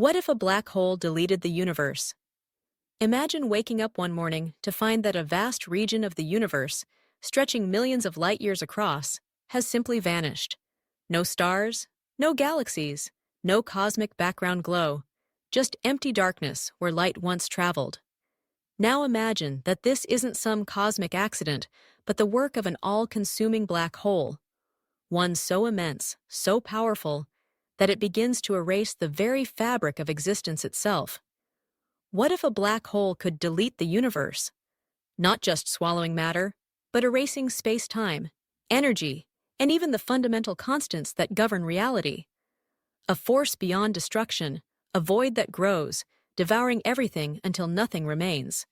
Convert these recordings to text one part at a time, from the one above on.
What if a black hole deleted the universe? Imagine waking up one morning to find that a vast region of the universe, stretching millions of light years across, has simply vanished. No stars, no galaxies, no cosmic background glow, just empty darkness where light once traveled. Now imagine that this isn't some cosmic accident, but the work of an all-consuming black hole, one so immense, so powerful, that it begins to erase the very fabric of existence itself. What if a black hole could delete the universe? Not just swallowing matter, but erasing space-time, energy, and even the fundamental constants that govern reality. A force beyond destruction, a void that grows, devouring everything until nothing remains.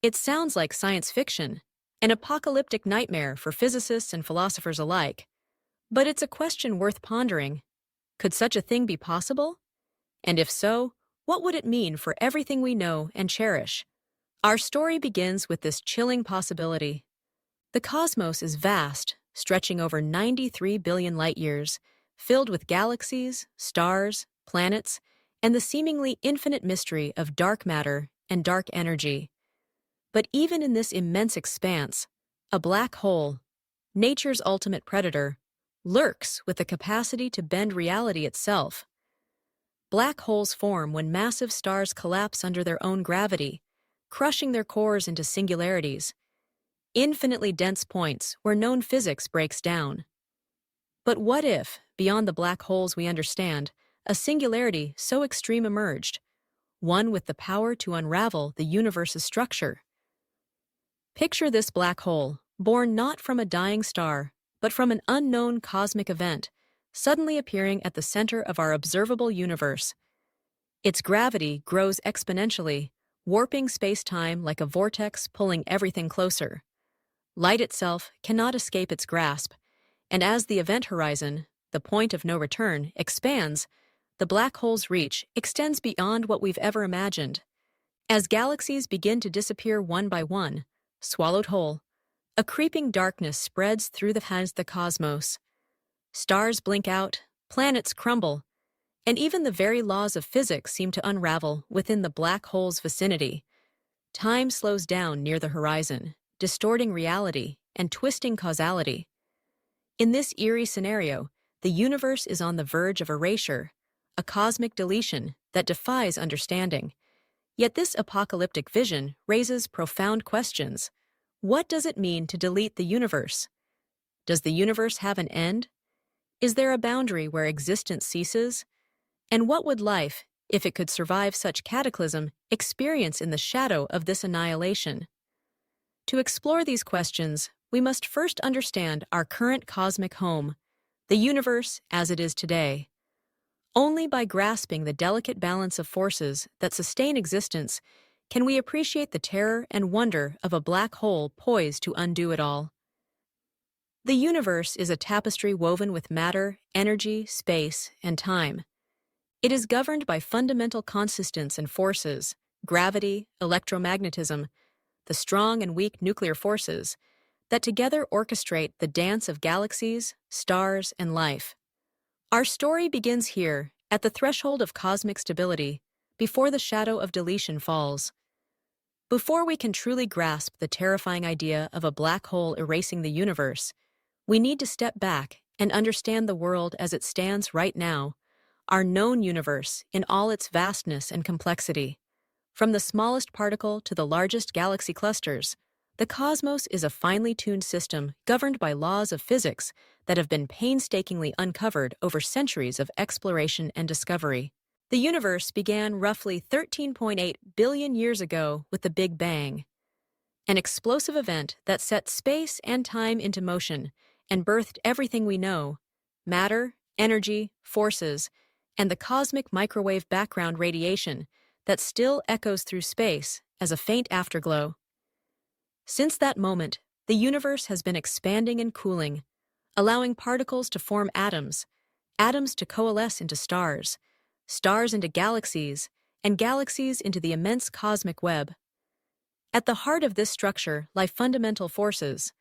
It sounds like science fiction, an apocalyptic nightmare for physicists and philosophers alike. But it's a question worth pondering. Could such a thing be possible? And if so, what would it mean for everything we know and cherish? Our story begins with this chilling possibility. The cosmos is vast, stretching over 93 billion light-years, filled with galaxies, stars, planets, and the seemingly infinite mystery of dark matter and dark energy. But even in this immense expanse, a black hole, nature's ultimate predator, lurks with the capacity to bend reality itself. Black holes form when massive stars collapse under their own gravity, crushing their cores into singularities, infinitely dense points where known physics breaks down. But what if, beyond the black holes we understand, a singularity so extreme emerged, one with the power to unravel the universe's structure? Picture this black hole, born not from a dying star, but from an unknown cosmic event, suddenly appearing at the center of our observable universe. Its gravity grows exponentially, warping space-time like a vortex pulling everything closer. Light itself cannot escape its grasp, and as the event horizon, the point of no return, expands, the black hole's reach extends beyond what we've ever imagined. As galaxies begin to disappear one by one, swallowed whole, a creeping darkness spreads through the cosmos. Stars blink out, planets crumble, and even the very laws of physics seem to unravel within the black hole's vicinity. Time slows down near the horizon, distorting reality and twisting causality. In this eerie scenario, the universe is on the verge of erasure, a cosmic deletion that defies understanding. Yet this apocalyptic vision raises profound questions. What does it mean to delete the universe? Does the universe have an end? Is there a boundary where existence ceases? And what would life, if it could survive such cataclysm, experience in the shadow of this annihilation? To explore these questions, we must first understand our current cosmic home, the universe as it is today. Only by grasping the delicate balance of forces that sustain existence can we appreciate the terror and wonder of a black hole poised to undo it all. The universe is a tapestry woven with matter, energy, space, and time. It is governed by fundamental constants and forces, gravity, electromagnetism, the strong and weak nuclear forces, that together orchestrate the dance of galaxies, stars, and life. Our story begins here, at the threshold of cosmic stability, before the shadow of deletion falls. Before we can truly grasp the terrifying idea of a black hole erasing the universe, we need to step back and understand the world as it stands right now, our known universe in all its vastness and complexity. From the smallest particle to the largest galaxy clusters, the cosmos is a finely tuned system governed by laws of physics that have been painstakingly uncovered over centuries of exploration and discovery. The universe began roughly 13.8 billion years ago with the Big Bang, an explosive event that set space and time into motion and birthed everything we know: matter, energy, forces, and the cosmic microwave background radiation that still echoes through space as a faint afterglow. Since that moment, the universe has been expanding and cooling, allowing particles to form atoms, atoms to coalesce into stars, stars into galaxies, and galaxies into the immense cosmic web. At the heart of this structure lie fundamental forces.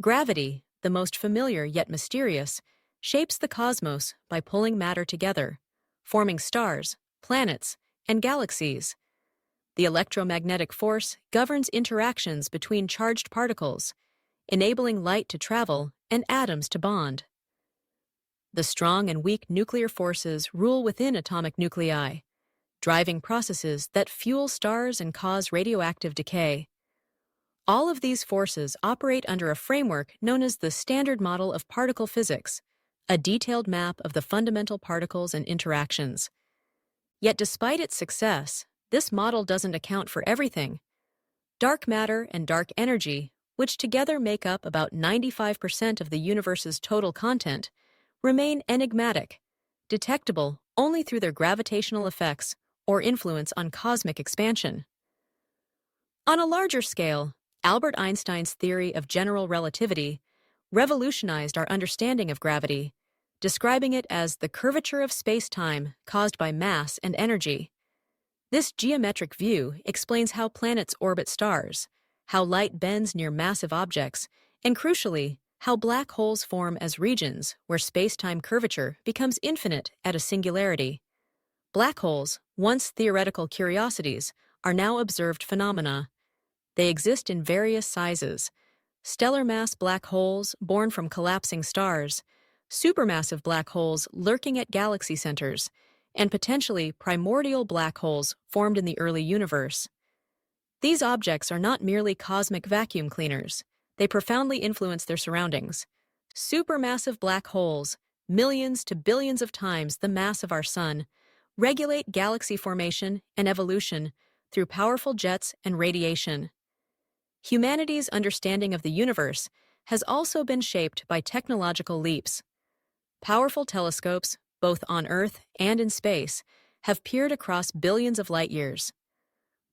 Gravity, the most familiar yet mysterious, shapes the cosmos by pulling matter together, forming stars, planets, and galaxies. The electromagnetic force governs interactions between charged particles, enabling light to travel and atoms to bond. The strong and weak nuclear forces rule within atomic nuclei, driving processes that fuel stars and cause radioactive decay. All of these forces operate under a framework known as the Standard Model of Particle Physics, a detailed map of the fundamental particles and interactions. Yet despite its success, this model doesn't account for everything. Dark matter and dark energy, which together make up about 95% of the universe's total content, remain enigmatic, detectable only through their gravitational effects or influence on cosmic expansion. On a larger scale, Albert Einstein's theory of general relativity revolutionized our understanding of gravity, describing it as the curvature of space-time caused by mass and energy. This geometric view explains how planets orbit stars, how light bends near massive objects, and crucially, how black holes form as regions where space-time curvature becomes infinite at a singularity. Black holes, once theoretical curiosities, are now observed phenomena. They exist in various sizes: stellar mass black holes born from collapsing stars, supermassive black holes lurking at galaxy centers, and potentially primordial black holes formed in the early universe. These objects are not merely cosmic vacuum cleaners. They profoundly influence their surroundings. Supermassive black holes, millions to billions of times the mass of our Sun, regulate galaxy formation and evolution through powerful jets and radiation. Humanity's understanding of the universe has also been shaped by technological leaps. Powerful telescopes, both on Earth and in space, have peered across billions of light years.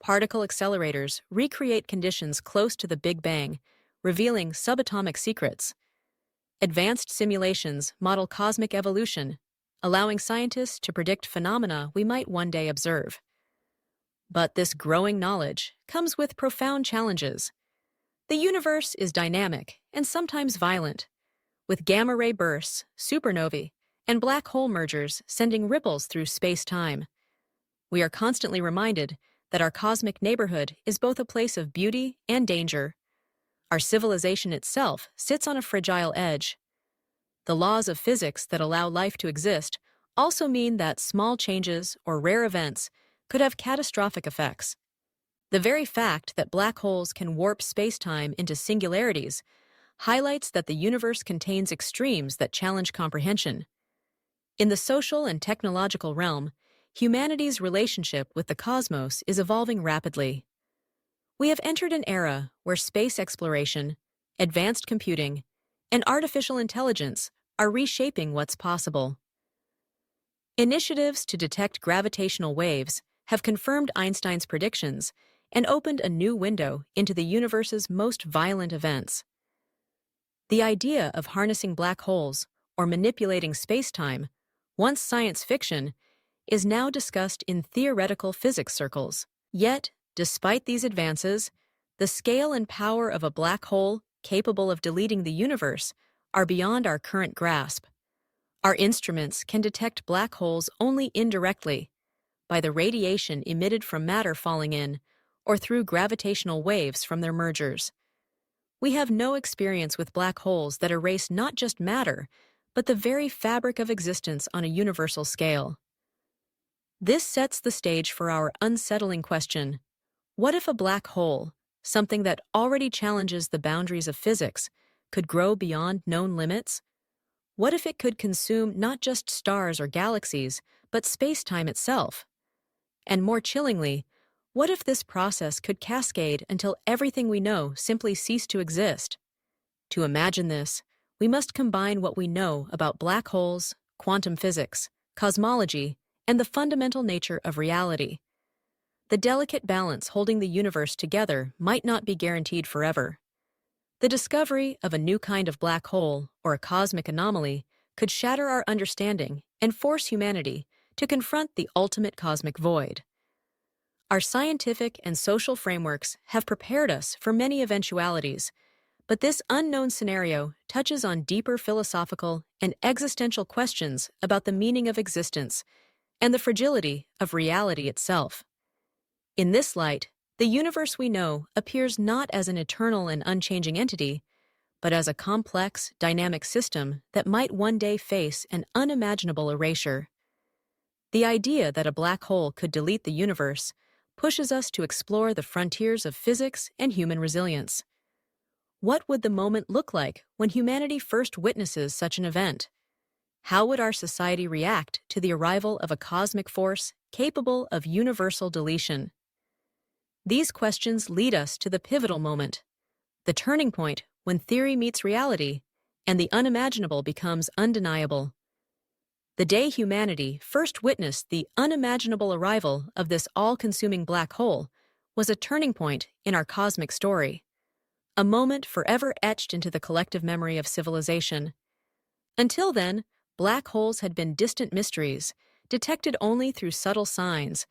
Particle accelerators recreate conditions close to the Big Bang, revealing subatomic secrets. Advanced simulations model cosmic evolution, allowing scientists to predict phenomena we might one day observe. But this growing knowledge comes with profound challenges. The universe is dynamic and sometimes violent, with gamma-ray bursts, supernovae, and black hole mergers sending ripples through space-time. We are constantly reminded that our cosmic neighborhood is both a place of beauty and danger. Our civilization itself sits on a fragile edge. The laws of physics that allow life to exist also mean that small changes or rare events could have catastrophic effects. The very fact that black holes can warp space-time into singularities highlights that the universe contains extremes that challenge comprehension. In the social and technological realm, humanity's relationship with the cosmos is evolving rapidly. We have entered an era where space exploration, advanced computing, and artificial intelligence are reshaping what's possible. Initiatives to detect gravitational waves have confirmed Einstein's predictions and opened a new window into the universe's most violent events. The idea of harnessing black holes or manipulating space-time, once science fiction, is now discussed in theoretical physics circles. Yet, despite these advances, the scale and power of a black hole capable of deleting the universe are beyond our current grasp. Our instruments can detect black holes only indirectly, by the radiation emitted from matter falling in, or through gravitational waves from their mergers. We have no experience with black holes that erase not just matter, but the very fabric of existence on a universal scale. This sets the stage for our unsettling question: what if a black hole, something that already challenges the boundaries of physics, could grow beyond known limits? What if it could consume not just stars or galaxies, but space-time itself? And more chillingly, what if this process could cascade until everything we know simply ceased to exist? To imagine this, we must combine what we know about black holes, quantum physics, cosmology, and the fundamental nature of reality. The delicate balance holding the universe together might not be guaranteed forever. The discovery of a new kind of black hole or a cosmic anomaly could shatter our understanding and force humanity to confront the ultimate cosmic void. Our scientific and social frameworks have prepared us for many eventualities, but this unknown scenario touches on deeper philosophical and existential questions about the meaning of existence and the fragility of reality itself. In this light, the universe we know appears not as an eternal and unchanging entity, but as a complex, dynamic system that might one day face an unimaginable erasure. The idea that a black hole could delete the universe pushes us to explore the frontiers of physics and human resilience. What would the moment look like when humanity first witnesses such an event? How would our society react to the arrival of a cosmic force capable of universal deletion? These questions lead us to the pivotal moment, the turning point when theory meets reality and the unimaginable becomes undeniable. The day humanity first witnessed the unimaginable arrival of this all-consuming black hole was a turning point in our cosmic story, a moment forever etched into the collective memory of civilization. Until then, black holes had been distant mysteries, detected only through subtle signs,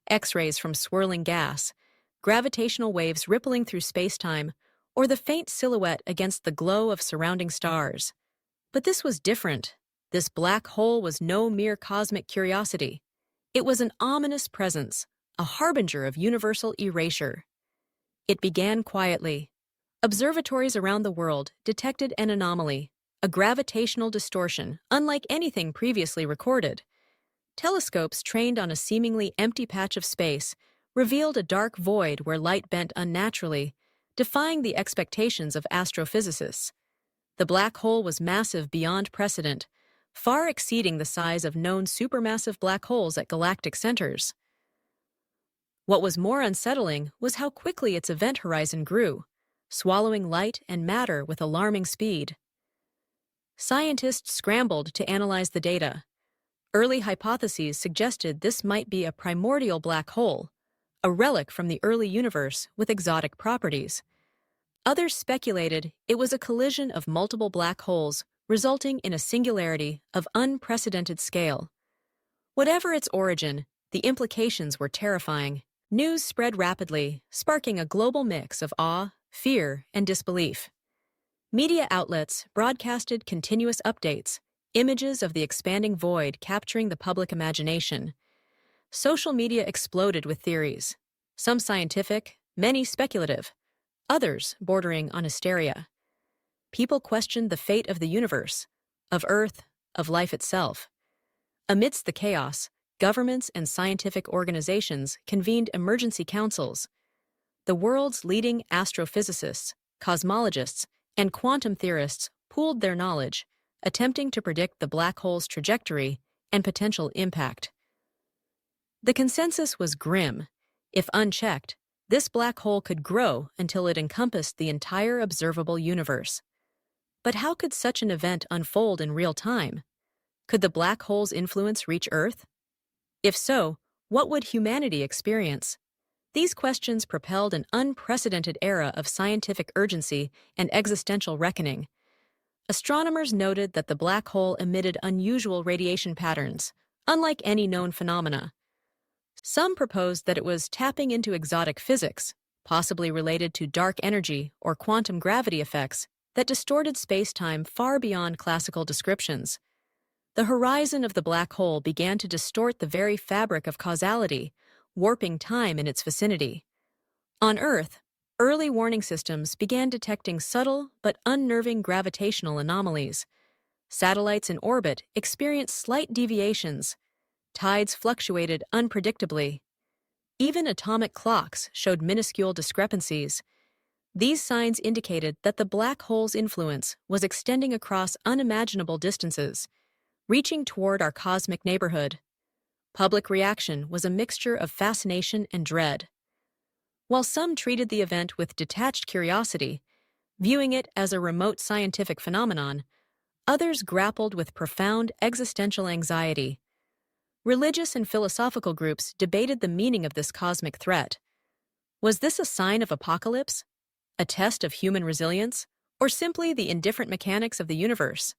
X-rays from swirling gas, gravitational waves rippling through space-time, or the faint silhouette against the glow of surrounding stars. But this was different. This black hole was no mere cosmic curiosity. It was an ominous presence, a harbinger of universal erasure. It began quietly. Observatories around the world detected an anomaly, a gravitational distortion unlike anything previously recorded. Telescopes trained on a seemingly empty patch of space revealed a dark void where light bent unnaturally, defying the expectations of astrophysicists. The black hole was massive beyond precedent, far exceeding the size of known supermassive black holes at galactic centers. What was more unsettling was how quickly its event horizon grew, swallowing light and matter with alarming speed. Scientists scrambled to analyze the data. Early hypotheses suggested this might be a primordial black hole, a relic from the early universe with exotic properties. Others speculated it was a collision of multiple black holes, resulting in a singularity of unprecedented scale. Whatever its origin, the implications were terrifying. News spread rapidly, sparking a global mix of awe, fear, and disbelief. Media outlets broadcasted continuous updates, images of the expanding void capturing the public imagination. Social media exploded with theories, some scientific, many speculative, others bordering on hysteria. People questioned the fate of the universe, of Earth, of life itself. Amidst the chaos, governments and scientific organizations convened emergency councils. The world's leading astrophysicists, cosmologists, and quantum theorists pooled their knowledge, attempting to predict the black hole's trajectory and potential impact. The consensus was grim. If unchecked, this black hole could grow until it encompassed the entire observable universe. But how could such an event unfold in real time? Could the black hole's influence reach Earth? If so, what would humanity experience? These questions propelled an unprecedented era of scientific urgency and existential reckoning. Astronomers noted that the black hole emitted unusual radiation patterns, unlike any known phenomena. Some proposed that it was tapping into exotic physics, possibly related to dark energy or quantum gravity effects that distorted space-time far beyond classical descriptions. The horizon of the black hole began to distort the very fabric of causality, warping time in its vicinity. On Earth, early warning systems began detecting subtle but unnerving gravitational anomalies. Satellites in orbit experienced slight deviations. Tides fluctuated unpredictably. Even atomic clocks showed minuscule discrepancies. These signs indicated that the black hole's influence was extending across unimaginable distances, reaching toward our cosmic neighborhood. Public reaction was a mixture of fascination and dread. While some treated the event with detached curiosity, viewing it as a remote scientific phenomenon, others grappled with profound existential anxiety. Religious and philosophical groups debated the meaning of this cosmic threat. Was this a sign of apocalypse, a test of human resilience, or simply the indifferent mechanics of the universe?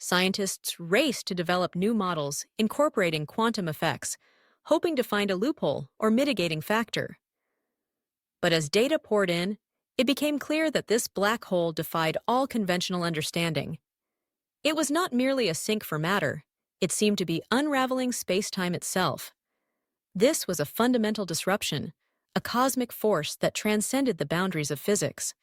Scientists raced to develop new models incorporating quantum effects, hoping to find a loophole or mitigating factor. But as data poured in, it became clear that this black hole defied all conventional understanding. It was not merely a sink for matter, It seemed to be unraveling space-time itself. This was a fundamental disruption, a cosmic force that transcended the boundaries of physics.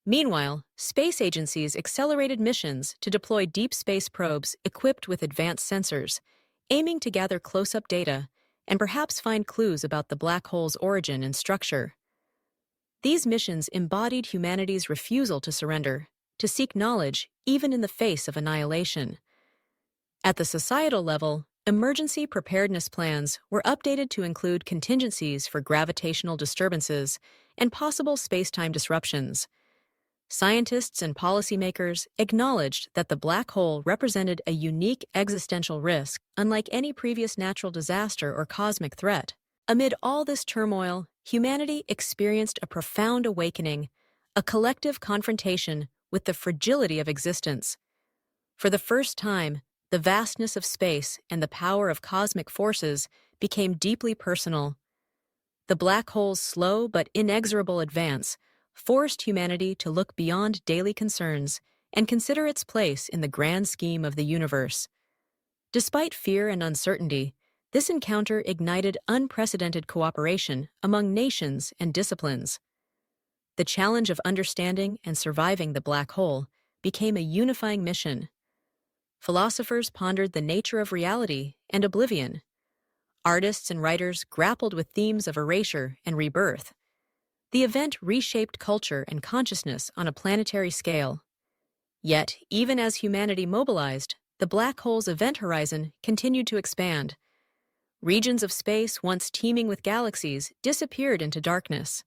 Meanwhile, space agencies accelerated missions to deploy deep space probes equipped with advanced sensors, aiming to gather close-up data and perhaps find clues about the black hole's origin and structure. These missions embodied humanity's refusal to surrender, to seek knowledge even in the face of annihilation. At the societal level, emergency preparedness plans were updated to include contingencies for gravitational disturbances and possible space-time disruptions. Scientists and policymakers acknowledged that the black hole represented a unique existential risk, unlike any previous natural disaster or cosmic threat. Amid all this turmoil, humanity experienced a profound awakening, a collective confrontation with the fragility of existence. For the first time, the vastness of space and the power of cosmic forces became deeply personal. The black hole's slow but inexorable advance forced humanity to look beyond daily concerns and consider its place in the grand scheme of the universe. Despite fear and uncertainty, this encounter ignited unprecedented cooperation among nations and disciplines. The challenge of understanding and surviving the black hole became a unifying mission. Philosophers pondered the nature of reality and oblivion. Artists and writers grappled with themes of erasure and rebirth. The event reshaped culture and consciousness on a planetary scale. Yet, even as humanity mobilized, the black hole's event horizon continued to expand. Regions of space once teeming with galaxies disappeared into darkness.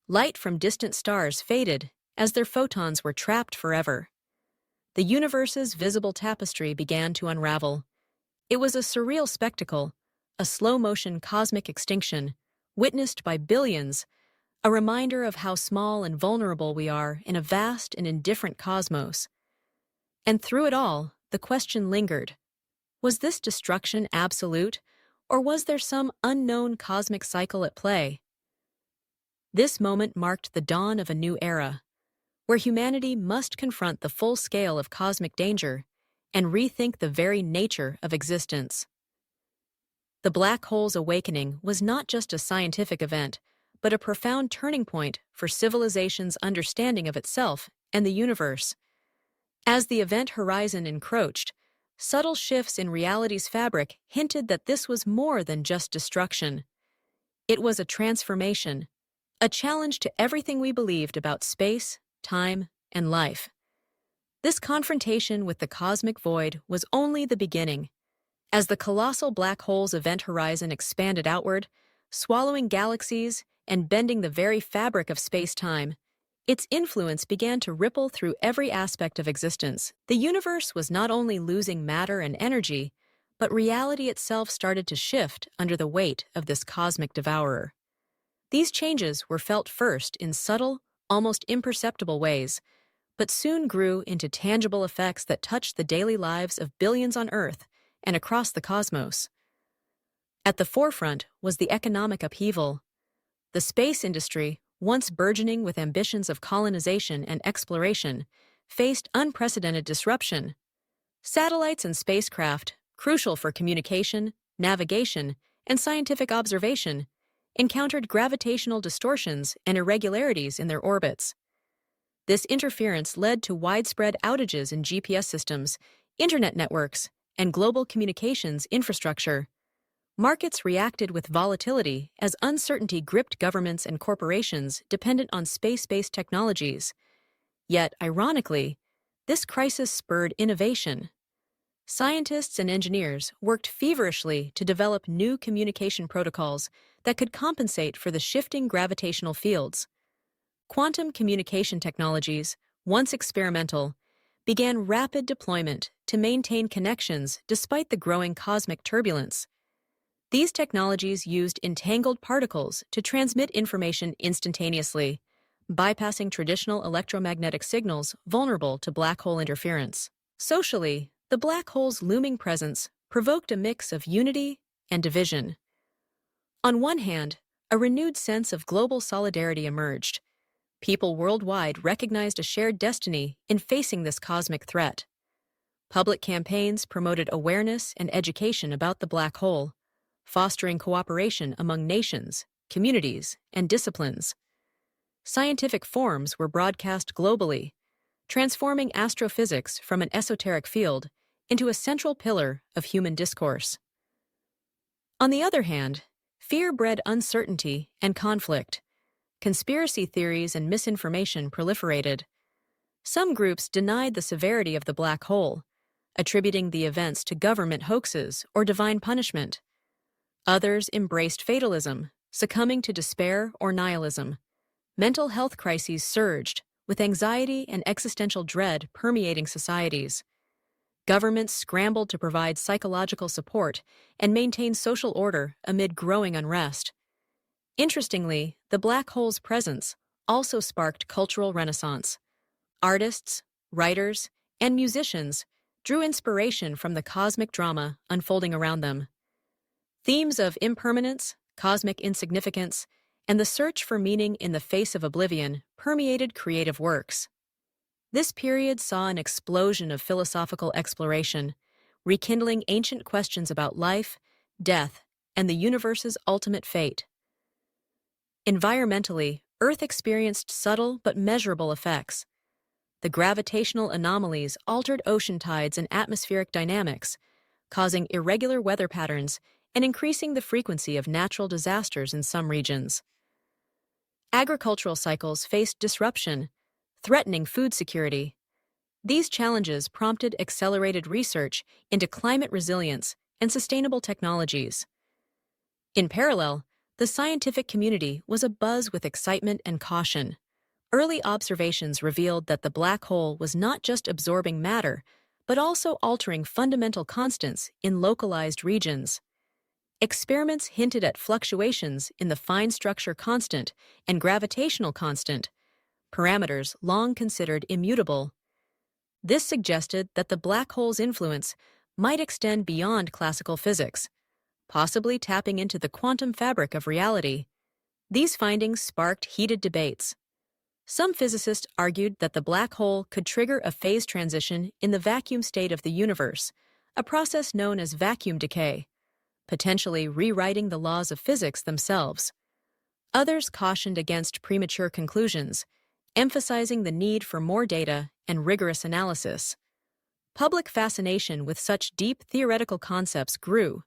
Light from distant stars faded as their photons were trapped forever. The universe's visible tapestry began to unravel. It was a surreal spectacle, a slow-motion cosmic extinction, witnessed by billions, a reminder of how small and vulnerable we are in a vast and indifferent cosmos. And through it all, the question lingered. Was this destruction absolute, or was there some unknown cosmic cycle at play? This moment marked the dawn of a new era, where humanity must confront the full scale of cosmic danger and rethink the very nature of existence. The black hole's awakening was not just a scientific event, but a profound turning point for civilization's understanding of itself and the universe. As the event horizon encroached, subtle shifts in reality's fabric hinted that this was more than just destruction. It was a transformation, a challenge to everything we believed about space, time, and life. This confrontation with the cosmic void was only the beginning. As the colossal black hole's event horizon expanded outward, swallowing galaxies and bending the very fabric of space-time, its influence began to ripple through every aspect of existence. The universe was not only losing matter and energy, but reality itself started to shift under the weight of this cosmic devourer. These changes were felt first in subtle, almost imperceptible ways, but soon grew into tangible effects that touched the daily lives of billions on Earth and across the cosmos. At the forefront was the economic upheaval. The space industry, once burgeoning with ambitions of colonization and exploration, faced unprecedented disruption. Satellites and spacecraft, crucial for communication, navigation, and scientific observation, encountered gravitational distortions and irregularities in their orbits. This interference led to widespread outages in GPS systems, internet networks, and global communications infrastructure. Markets reacted with volatility as uncertainty gripped governments and corporations dependent on space-based technologies. Yet, ironically, this crisis spurred innovation. Scientists and engineers worked feverishly to develop new communication protocols that could compensate for the shifting gravitational fields. Quantum communication technologies, once experimental, began rapid deployment to maintain connections despite the growing cosmic turbulence. These technologies used entangled particles to transmit information instantaneously, bypassing traditional electromagnetic signals vulnerable to black hole interference. Socially, the black hole's looming presence provoked a mix of unity and division. On one hand, a renewed sense of global solidarity emerged. People worldwide recognized a shared destiny in facing this cosmic threat. Public campaigns promoted awareness and education about the black hole, fostering cooperation among nations, communities, and disciplines. Scientific forums were broadcast globally, transforming astrophysics from an esoteric field into a central pillar of human discourse. On the other hand, fear bred uncertainty and conflict. Conspiracy theories and misinformation proliferated. Some groups denied the severity of the black hole, attributing the events to government hoaxes or divine punishment. Others embraced fatalism, succumbing to despair or nihilism. Mental health crises surged, with anxiety and existential dread permeating societies. Governments scrambled to provide psychological support and maintain social order amid growing unrest. Interestingly, the black hole's presence also sparked cultural renaissance. Artists, writers, and musicians drew inspiration from the cosmic drama unfolding around them. Themes of impermanence, cosmic insignificance, and the search for meaning in the face of oblivion permeated creative works. This period saw an explosion of philosophical exploration, rekindling ancient questions about life, death, and the universe's ultimate fate. Environmentally, Earth experienced subtle but measurable effects. The gravitational anomalies altered ocean tides and atmospheric dynamics, causing irregular weather patterns and increasing the frequency of natural disasters in some regions. Agricultural cycles faced disruption, threatening food security. These challenges prompted accelerated research into climate resilience and sustainable technologies. In parallel, the scientific community was abuzz with excitement and caution. Early observations revealed that the black hole was not just absorbing matter, but also altering fundamental constants in localized regions. Experiments hinted at fluctuations in the fine structure constant and gravitational constant, parameters long considered immutable. This suggested that the black hole's influence might extend beyond classical physics, possibly tapping into the quantum fabric of reality. These findings sparked heated debates. Some physicists argued that the black hole could trigger a phase transition in the vacuum state of the universe, a process known as vacuum decay, potentially rewriting the laws of physics themselves. Others cautioned against premature conclusions, emphasizing the need for more data and rigorous analysis. Public fascination with such deep theoretical concepts grew.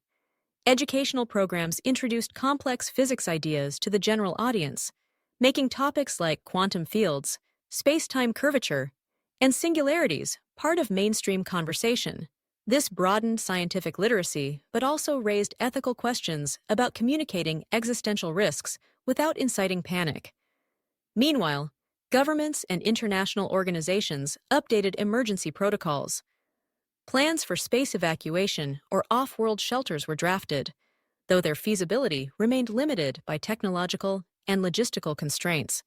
Educational programs introduced complex physics ideas to the general audience, making topics like quantum fields, space-time curvature, and singularities part of mainstream conversation. This broadened scientific literacy, but also raised ethical questions about communicating existential risks without inciting panic. Meanwhile, governments and international organizations updated emergency protocols. Plans for space evacuation or off-world shelters were drafted, though their feasibility remained limited by technological and logistical constraints.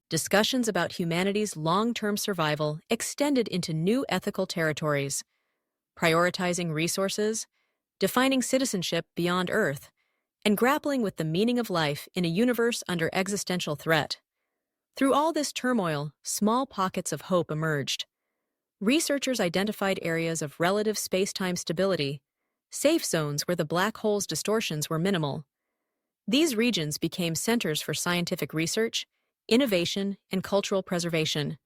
Discussions about humanity's long-term survival extended into new ethical territories, prioritizing resources, defining citizenship beyond Earth, and grappling with the meaning of life in a universe under existential threat. Through all this turmoil, small pockets of hope emerged. Researchers identified areas of relative space-time stability, safe zones where the black hole's distortions were minimal. These regions became centers for scientific research, innovation, and cultural preservation.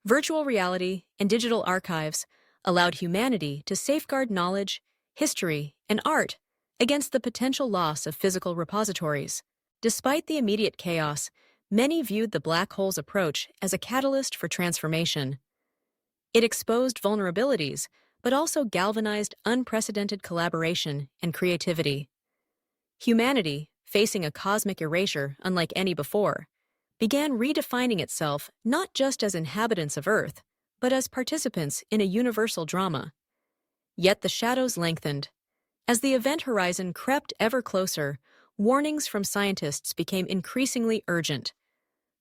Virtual reality and digital archives allowed humanity to safeguard knowledge, history, and art against the potential loss of physical repositories. Despite the immediate chaos, many viewed the black hole's approach as a catalyst for transformation. It exposed vulnerabilities, but also galvanized unprecedented collaboration and creativity. Humanity, facing a cosmic erasure unlike any before, began redefining itself not just as inhabitants of Earth, but as participants in a universal drama. Yet the shadows lengthened. As the event horizon crept ever closer, warnings from scientists became increasingly urgent.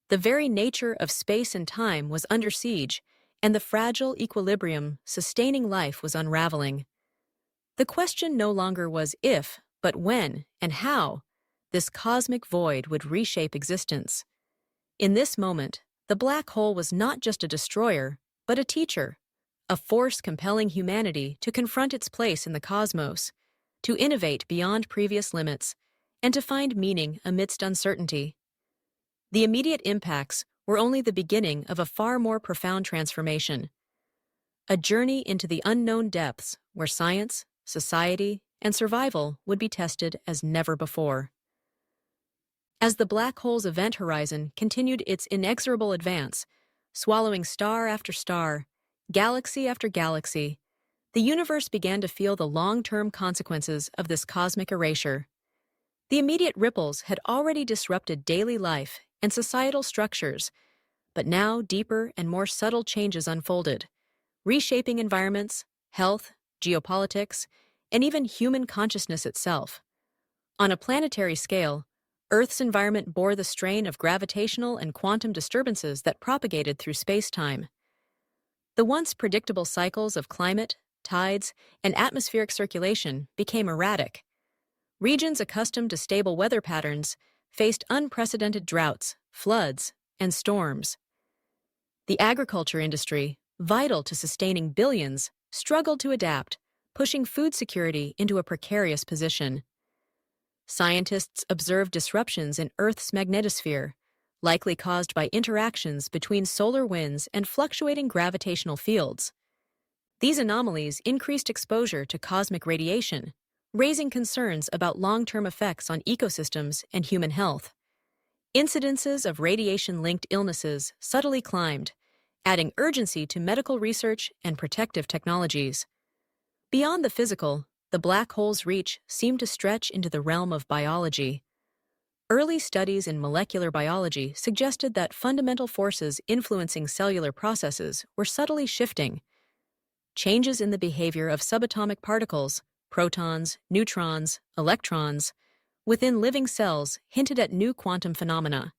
The very nature of space and time was under siege, and the fragile equilibrium sustaining life was unraveling. The question no longer was if, but when and how this cosmic void would reshape existence. In this moment, the black hole was not just a destroyer, but a teacher, a force compelling humanity to confront its place in the cosmos, to innovate beyond previous limits, and to find meaning amidst uncertainty. The immediate impacts were only the beginning of a far more profound transformation, a journey into the unknown depths where science, society, and survival would be tested as never before. As the black hole's event horizon continued its inexorable advance, swallowing star after star, galaxy after galaxy, the universe began to feel the long-term consequences of this cosmic erasure. The immediate ripples had already disrupted daily life and societal structures, but now deeper and more subtle changes unfolded, reshaping environments, health, geopolitics, and even human consciousness itself. On a planetary scale, Earth's environment bore the strain of gravitational and quantum disturbances that propagated through space-time. The once predictable cycles of climate, tides, and atmospheric circulation became erratic. Regions accustomed to stable weather patterns faced unprecedented droughts, floods, and storms. The agriculture industry, vital to sustaining billions, struggled to adapt, pushing food security into a precarious position. Scientists observed disruptions in Earth's magnetosphere, likely caused by interactions between solar winds and fluctuating gravitational fields. These anomalies increased exposure to cosmic radiation, raising concerns about long-term effects on ecosystems and human health. Incidences of radiation-linked illnesses subtly climbed, adding urgency to medical research and protective technologies. Beyond the physical, the black hole's reach seemed to stretch into the realm of biology. Early studies in molecular biology suggested that fundamental forces influencing cellular processes were subtly shifting. Changes in the behavior of subatomic particles, protons, neutrons, electrons, within living cells hinted at new quantum phenomena.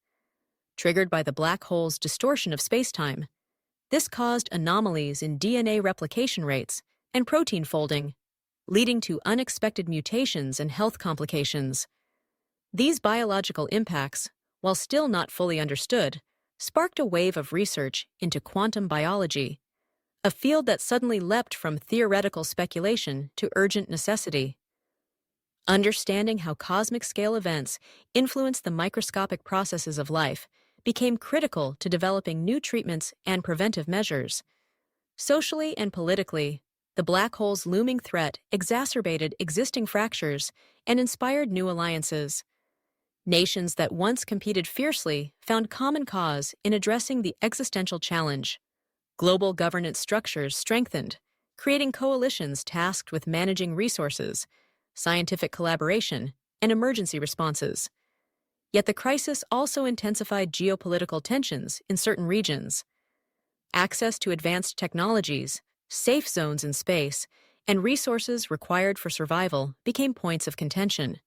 Triggered by the black hole's distortion of spacetime, this caused anomalies in DNA replication rates and protein folding, leading to unexpected mutations and health complications. These biological impacts, while still not fully understood, sparked a wave of research into quantum biology, a field that suddenly leapt from theoretical speculation to urgent necessity. Understanding how cosmic-scale events influence the microscopic processes of life became critical to developing new treatments and preventive measures. Socially and politically, the black hole's looming threat exacerbated existing fractures and inspired new alliances. Nations that once competed fiercely found common cause in addressing the existential challenge. Global governance structures strengthened, creating coalitions tasked with managing resources, scientific collaboration, and emergency responses. Yet the crisis also intensified geopolitical tensions in certain regions. Access to advanced technologies, safe zones in space, and resources required for survival became points of contention.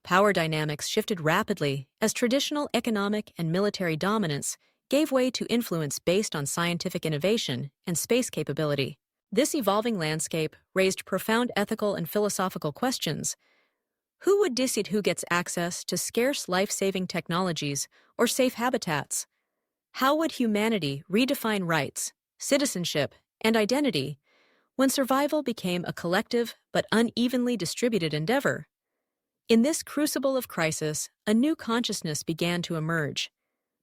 Power dynamics shifted rapidly as traditional economic and military dominance gave way to influence based on scientific innovation and space capability. This evolving landscape raised profound ethical and philosophical questions. Who would decide who gets access to scarce life-saving technologies or safe habitats? How would humanity redefine rights, citizenship, and identity when survival became a collective but unevenly distributed endeavor? In this crucible of crisis, a new consciousness began to emerge.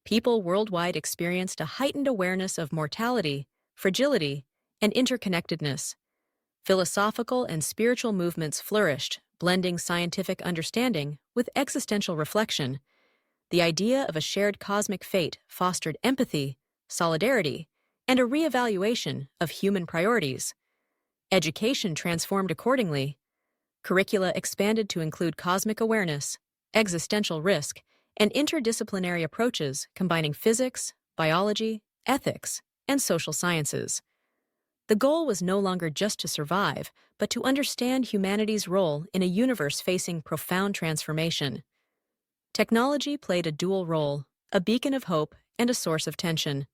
People worldwide experienced a heightened awareness of mortality, fragility, and interconnectedness. Philosophical and spiritual movements flourished, blending scientific understanding with existential reflection. The idea of a shared cosmic fate fostered empathy, solidarity, and a reevaluation of human priorities. Education transformed accordingly. Curricula expanded to include cosmic awareness, existential risk, and interdisciplinary approaches combining physics, biology, ethics, and social sciences. The goal was no longer just to survive, but to understand humanity's role in a universe facing profound transformation. Technology played a dual role, a beacon of hope and a source of tension.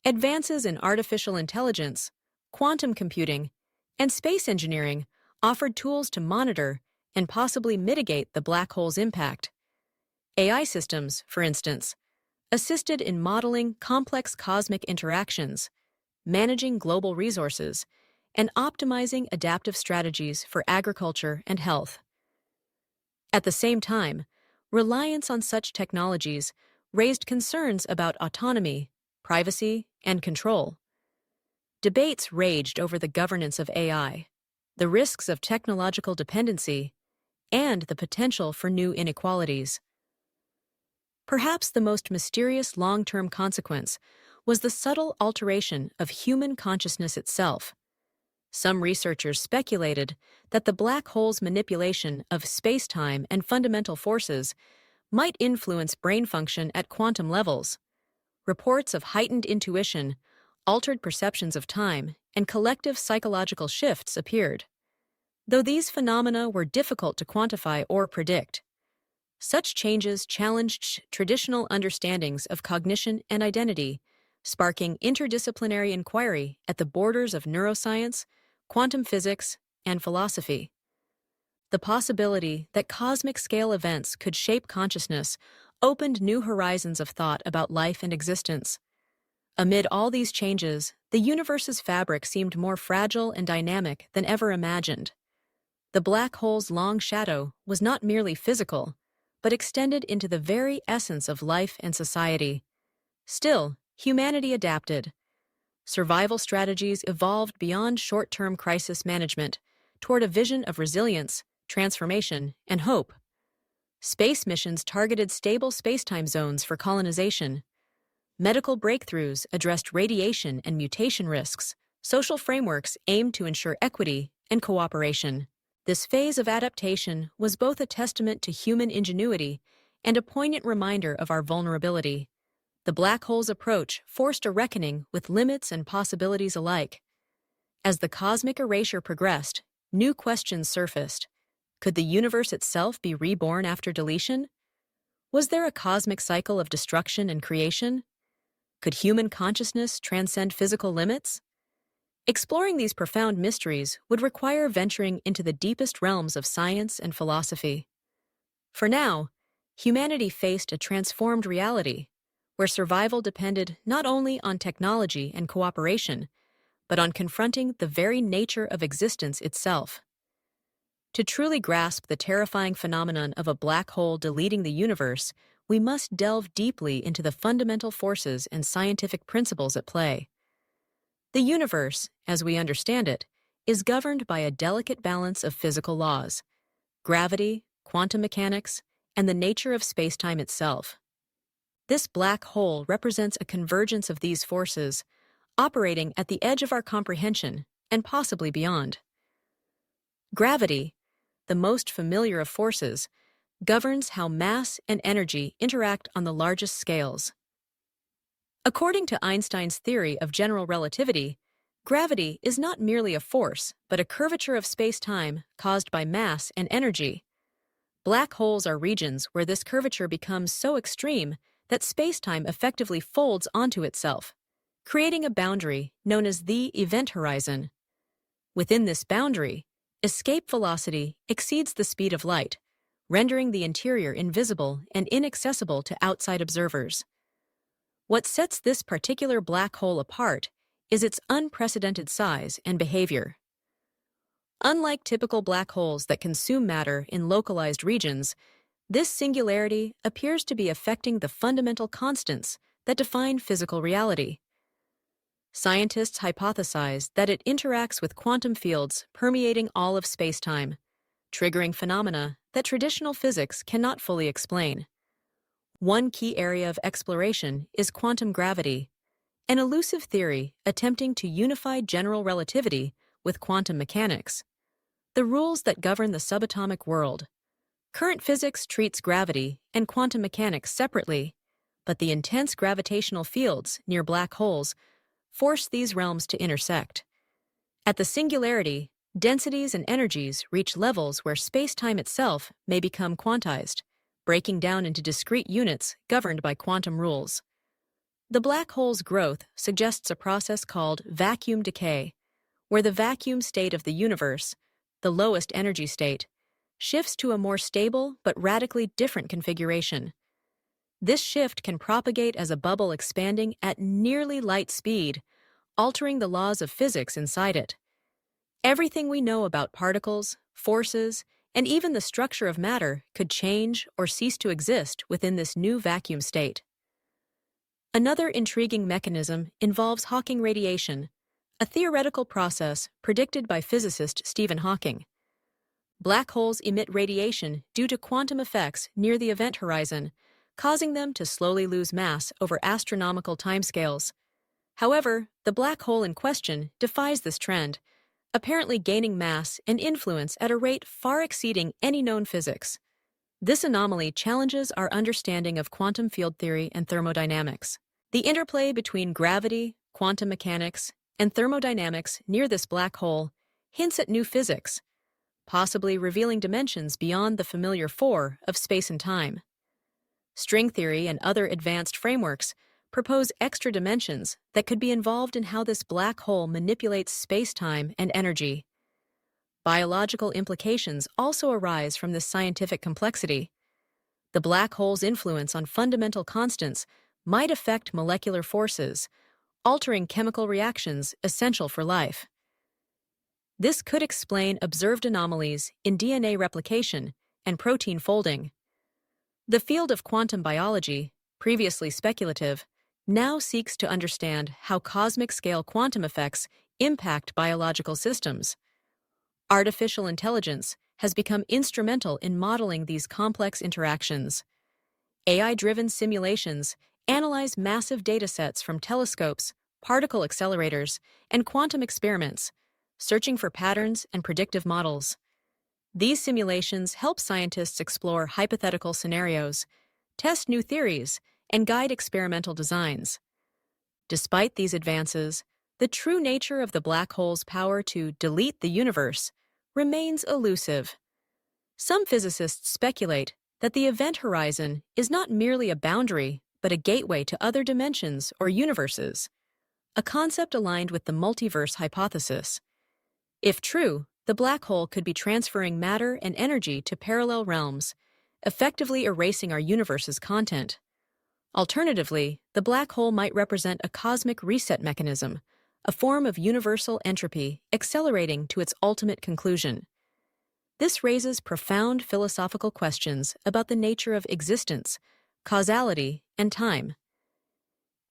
Advances in artificial intelligence, quantum computing, and space engineering offered tools to monitor and possibly mitigate the black hole's impact. AI systems, for instance, assisted in modeling complex cosmic interactions, managing global resources, and optimizing adaptive strategies for agriculture and health. At the same time, reliance on such technologies raised concerns about autonomy, privacy, and control. Debates raged over the governance of AI, the risks of technological dependency, and the potential for new inequalities. Perhaps the most mysterious long-term consequence was the subtle alteration of human consciousness itself. Some researchers speculated that the black hole's manipulation of space-time and fundamental forces might influence brain function at quantum levels. Reports of heightened intuition, altered perceptions of time, and collective psychological shifts appeared. Though these phenomena were difficult to quantify or predict, such changes challenged traditional understandings of cognition and identity, sparking interdisciplinary inquiry at the borders of neuroscience, quantum physics, and philosophy. The possibility that cosmic-scale events could shape consciousness opened new horizons of thought about life and existence. Amid all these changes, the universe's fabric seemed more fragile and dynamic than ever imagined. The black hole's long shadow was not merely physical, but extended into the very essence of life and society. Still, humanity adapted. Survival strategies evolved beyond short-term crisis management toward a vision of resilience, transformation, and hope. Space missions targeted stable spacetime zones for colonization. Medical breakthroughs addressed radiation and mutation risks. Social frameworks aimed to ensure equity and cooperation. This phase of adaptation was both a testament to human ingenuity and a poignant reminder of our vulnerability. The black hole's approach forced a reckoning with limits and possibilities alike. As the cosmic erasure progressed, new questions surfaced. Could the universe itself be reborn after deletion? Was there a cosmic cycle of destruction and creation? Could human consciousness transcend physical limits? Exploring these profound mysteries would require venturing into the deepest realms of science and philosophy. For now, humanity faced a transformed reality, where survival depended not only on technology and cooperation, but on confronting the very nature of existence itself. To truly grasp the terrifying phenomenon of a black hole deleting the universe, we must delve deeply into the fundamental forces and scientific principles at play. The universe, as we understand it, is governed by a delicate balance of physical laws: gravity, quantum mechanics, and the nature of spacetime itself. This black hole represents a convergence of these forces, operating at the edge of our comprehension and possibly beyond. Gravity, the most familiar of forces, governs how mass and energy interact on the largest scales. According to Einstein's theory of general relativity, gravity is not merely a force, but a curvature of space-time caused by mass and energy. Black holes are regions where this curvature becomes so extreme that space-time effectively folds onto itself, creating a boundary known as the event horizon. Within this boundary, escape velocity exceeds the speed of light, rendering the interior invisible and inaccessible to outside observers. What sets this particular black hole apart is its unprecedented size and behavior. Unlike typical black holes that consume matter in localized regions, this singularity appears to be affecting the fundamental constants that define physical reality. Scientists hypothesize that it interacts with quantum fields permeating all of spacetime, triggering phenomena that traditional physics cannot fully explain. One key area of exploration is quantum gravity, an elusive theory attempting to unify general relativity with quantum mechanics, the rules that govern the subatomic world. Current physics treats gravity and quantum mechanics separately, but the intense gravitational fields near black holes force these realms to intersect. At the singularity, densities and energies reach levels where space-time itself may become quantized, breaking down into discrete units governed by quantum rules. The black hole's growth suggests a process called vacuum decay, where the vacuum state of the universe, the lowest energy state, shifts to a more stable but radically different configuration. This shift can propagate as a bubble expanding at nearly light speed, altering the laws of physics inside it. Everything we know about particles, forces, and even the structure of matter could change or cease to exist within this new vacuum state. Another intriguing mechanism involves Hawking radiation, a theoretical process predicted by physicist Stephen Hawking. Black holes emit radiation due to quantum effects near the event horizon, causing them to slowly lose mass over astronomical timescales. However, the black hole in question defies this trend, apparently gaining mass and influence at a rate far exceeding any known physics. This anomaly challenges our understanding of quantum field theory and thermodynamics. The interplay between gravity, quantum mechanics, and thermodynamics near this black hole hints at new physics, possibly revealing dimensions beyond the familiar four of space and time. String theory and other advanced frameworks propose extra dimensions that could be involved in how this black hole manipulates space-time and energy. Biological implications also arise from this scientific complexity. The black hole's influence on fundamental constants might affect molecular forces, altering chemical reactions essential for life. This could explain observed anomalies in DNA replication and protein folding. The field of quantum biology, previously speculative, now seeks to understand how cosmic-scale quantum effects impact biological systems. Artificial intelligence has become instrumental in modeling these complex interactions. AI-driven simulations analyze massive datasets from telescopes, particle accelerators, and quantum experiments, searching for patterns and predictive models. These simulations help scientists explore hypothetical scenarios, test new theories, and guide experimental designs. Despite these advances, the true nature of the black hole's power to delete the universe remains elusive. Some physicists speculate that the event horizon is not merely a boundary, but a gateway to other dimensions or universes, a concept aligned with the multiverse hypothesis. If true, the black hole could be transferring matter and energy to parallel realms, effectively erasing our universe's content. Alternatively, the black hole might represent a cosmic reset mechanism, a form of universal entropy accelerating to its ultimate conclusion. This raises profound philosophical questions about the nature of existence, causality, and time.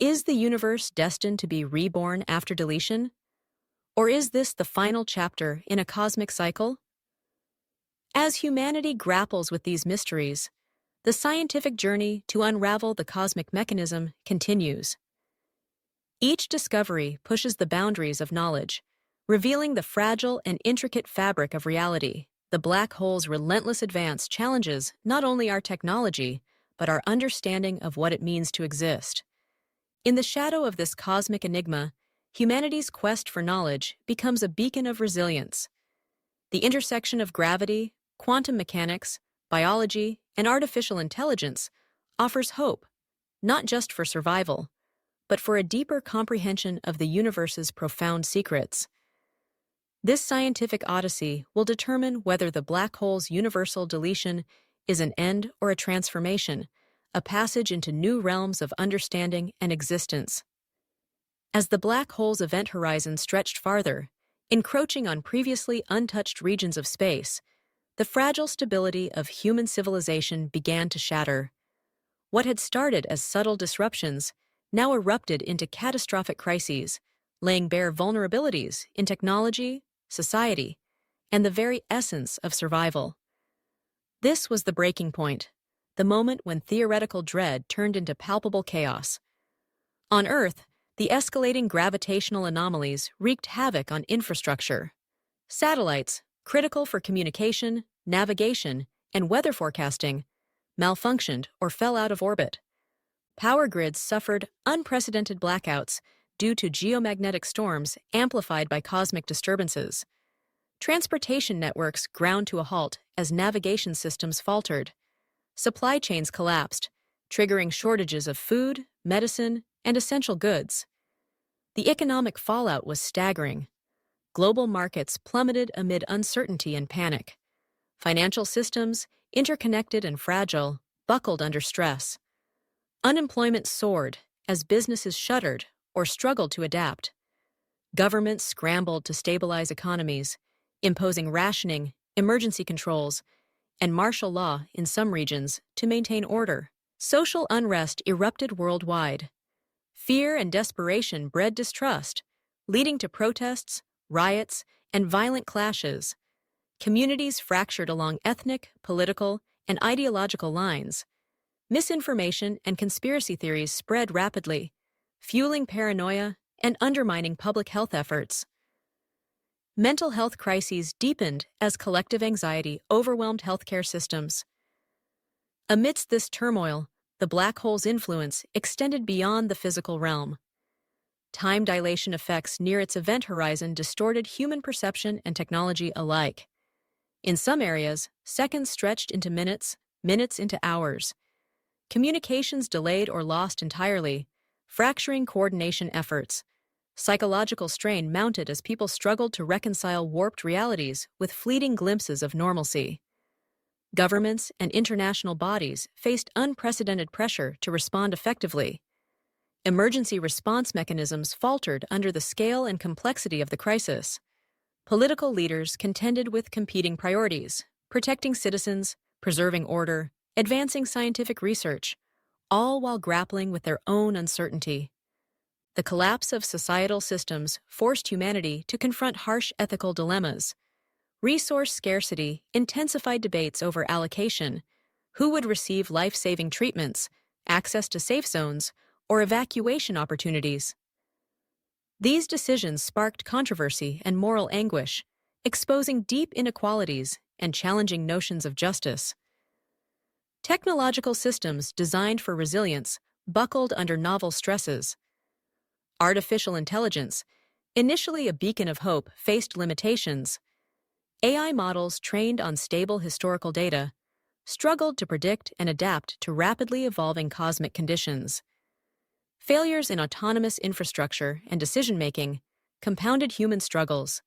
Is the universe destined to be reborn after deletion? Or is this the final chapter in a cosmic cycle? As humanity grapples with these mysteries, the scientific journey to unravel the cosmic mechanism continues. Each discovery pushes the boundaries of knowledge, revealing the fragile and intricate fabric of reality. The black hole's relentless advance challenges not only our technology, but our understanding of what it means to exist. In the shadow of this cosmic enigma, humanity's quest for knowledge becomes a beacon of resilience. The intersection of gravity, quantum mechanics, biology, and artificial intelligence offers hope, not just for survival, but for a deeper comprehension of the universe's profound secrets. This scientific odyssey will determine whether the black hole's universal deletion is an end or a transformation, a passage into new realms of understanding and existence. As the black hole's event horizon stretched farther, encroaching on previously untouched regions of space, the fragile stability of human civilization began to shatter. What had started as subtle disruptions now erupted into catastrophic crises, laying bare vulnerabilities in technology, society, and the very essence of survival. This was the breaking point, the moment when theoretical dread turned into palpable chaos. On Earth, the escalating gravitational anomalies wreaked havoc on infrastructure. Satellites, critical for communication, navigation, and weather forecasting, malfunctioned or fell out of orbit. Power grids suffered unprecedented blackouts due to geomagnetic storms amplified by cosmic disturbances. Transportation networks ground to a halt as navigation systems faltered. Supply chains collapsed, triggering shortages of food, medicine, and essential goods. The economic fallout was staggering. Global markets plummeted amid uncertainty and panic. Financial systems, interconnected and fragile, buckled under stress. Unemployment soared as businesses shuttered or struggled to adapt. Governments scrambled to stabilize economies, imposing rationing, emergency controls, and martial law in some regions to maintain order. Social unrest erupted worldwide. Fear and desperation bred distrust, leading to protests, riots, and violent clashes. Communities fractured along ethnic, political, and ideological lines. Misinformation and conspiracy theories spread rapidly, fueling paranoia and undermining public health efforts. Mental health crises deepened as collective anxiety overwhelmed healthcare systems. Amidst this turmoil, the black hole's influence extended beyond the physical realm. Time dilation effects near its event horizon distorted human perception and technology alike. In some areas, seconds stretched into minutes, minutes into hours. Communications delayed or lost entirely, fracturing coordination efforts. Psychological strain mounted as people struggled to reconcile warped realities with fleeting glimpses of normalcy. Governments and international bodies faced unprecedented pressure to respond effectively. Emergency response mechanisms faltered under the scale and complexity of the crisis. Political leaders contended with competing priorities, protecting citizens, preserving order, advancing scientific research, all while grappling with their own uncertainty. The collapse of societal systems forced humanity to confront harsh ethical dilemmas. Resource scarcity intensified debates over allocation, who would receive life-saving treatments, access to safe zones, or evacuation opportunities. These decisions sparked controversy and moral anguish, exposing deep inequalities and challenging notions of justice. Technological systems designed for resilience buckled under novel stresses. Artificial intelligence, initially a beacon of hope, faced limitations. AI models trained on stable historical data struggled to predict and adapt to rapidly evolving cosmic conditions. Failures in autonomous infrastructure and decision-making compounded human struggles.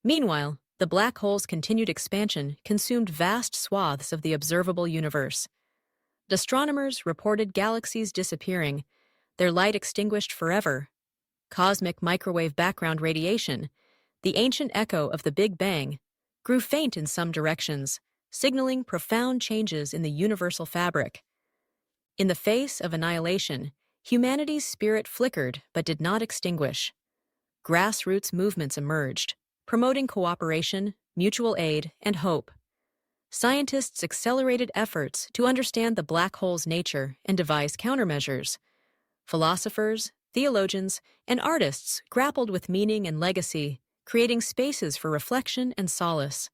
Meanwhile, the black hole's continued expansion consumed vast swaths of the observable universe. Astronomers reported galaxies disappearing, their light extinguished forever. Cosmic microwave background radiation, the ancient echo of the Big Bang, grew faint in some directions, signaling profound changes in the universal fabric. In the face of annihilation, humanity's spirit flickered but did not extinguish. Grassroots movements emerged, promoting cooperation, mutual aid, and hope. Scientists accelerated efforts to understand the black hole's nature and devise countermeasures. Philosophers, theologians, and artists grappled with meaning and legacy, creating spaces for reflection and solace.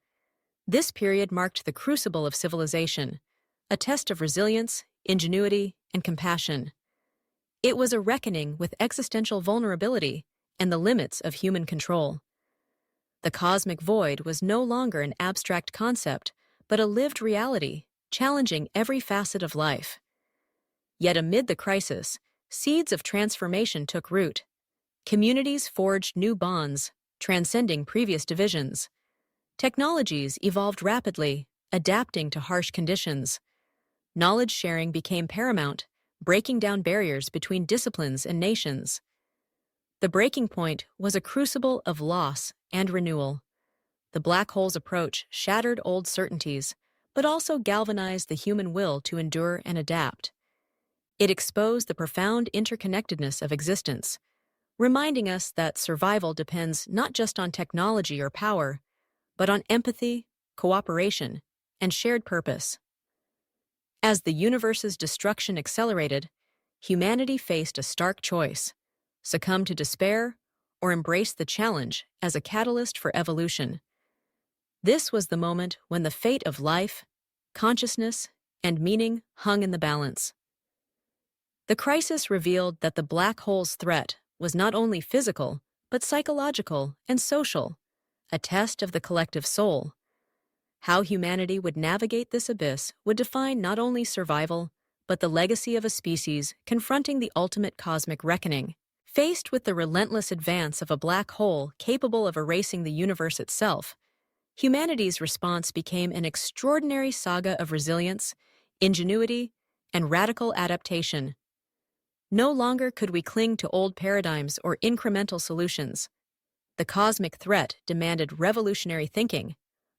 This period marked the crucible of civilization, a test of resilience, ingenuity, and compassion. It was a reckoning with existential vulnerability and the limits of human control. The cosmic void was no longer an abstract concept, but a lived reality, challenging every facet of life. Yet amid the crisis, seeds of transformation took root. Communities forged new bonds, transcending previous divisions. Technologies evolved rapidly, adapting to harsh conditions. Knowledge sharing became paramount, breaking down barriers between disciplines and nations. The breaking point was a crucible of loss and renewal. The black hole's approach shattered old certainties, but also galvanized the human will to endure and adapt. It exposed the profound interconnectedness of existence, reminding us that survival depends not just on technology or power, but on empathy, cooperation, and shared purpose. As the universe's destruction accelerated, humanity faced a stark choice: succumb to despair or embrace the challenge as a catalyst for evolution. This was the moment when the fate of life, consciousness, and meaning hung in the balance. The crisis revealed that the black hole's threat was not only physical, but psychological and social, a test of the collective soul. How humanity would navigate this abyss would define not only survival, but the legacy of a species confronting the ultimate cosmic reckoning. Faced with the relentless advance of a black hole capable of erasing the universe itself, humanity's response became an extraordinary saga of resilience, ingenuity, and radical adaptation. No longer could we cling to old paradigms or incremental solutions. The cosmic threat demanded revolutionary thinking,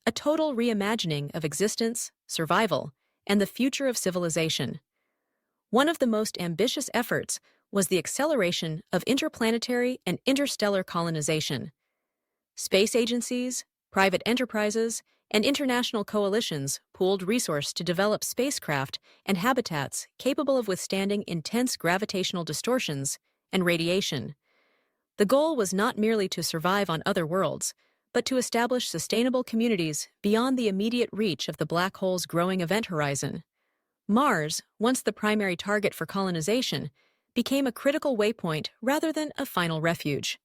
a total reimagining of existence, survival, and the future of civilization. One of the most ambitious efforts was the acceleration of interplanetary and interstellar colonization. Space agencies, private enterprises, and international coalitions pooled resources to develop spacecraft and habitats capable of withstanding intense gravitational distortions and radiation. The goal was not merely to survive on other worlds, but to establish sustainable communities beyond the immediate reach of the black hole's growing event horizon. Mars, once the primary target for colonization, became a critical waypoint rather than a final refuge.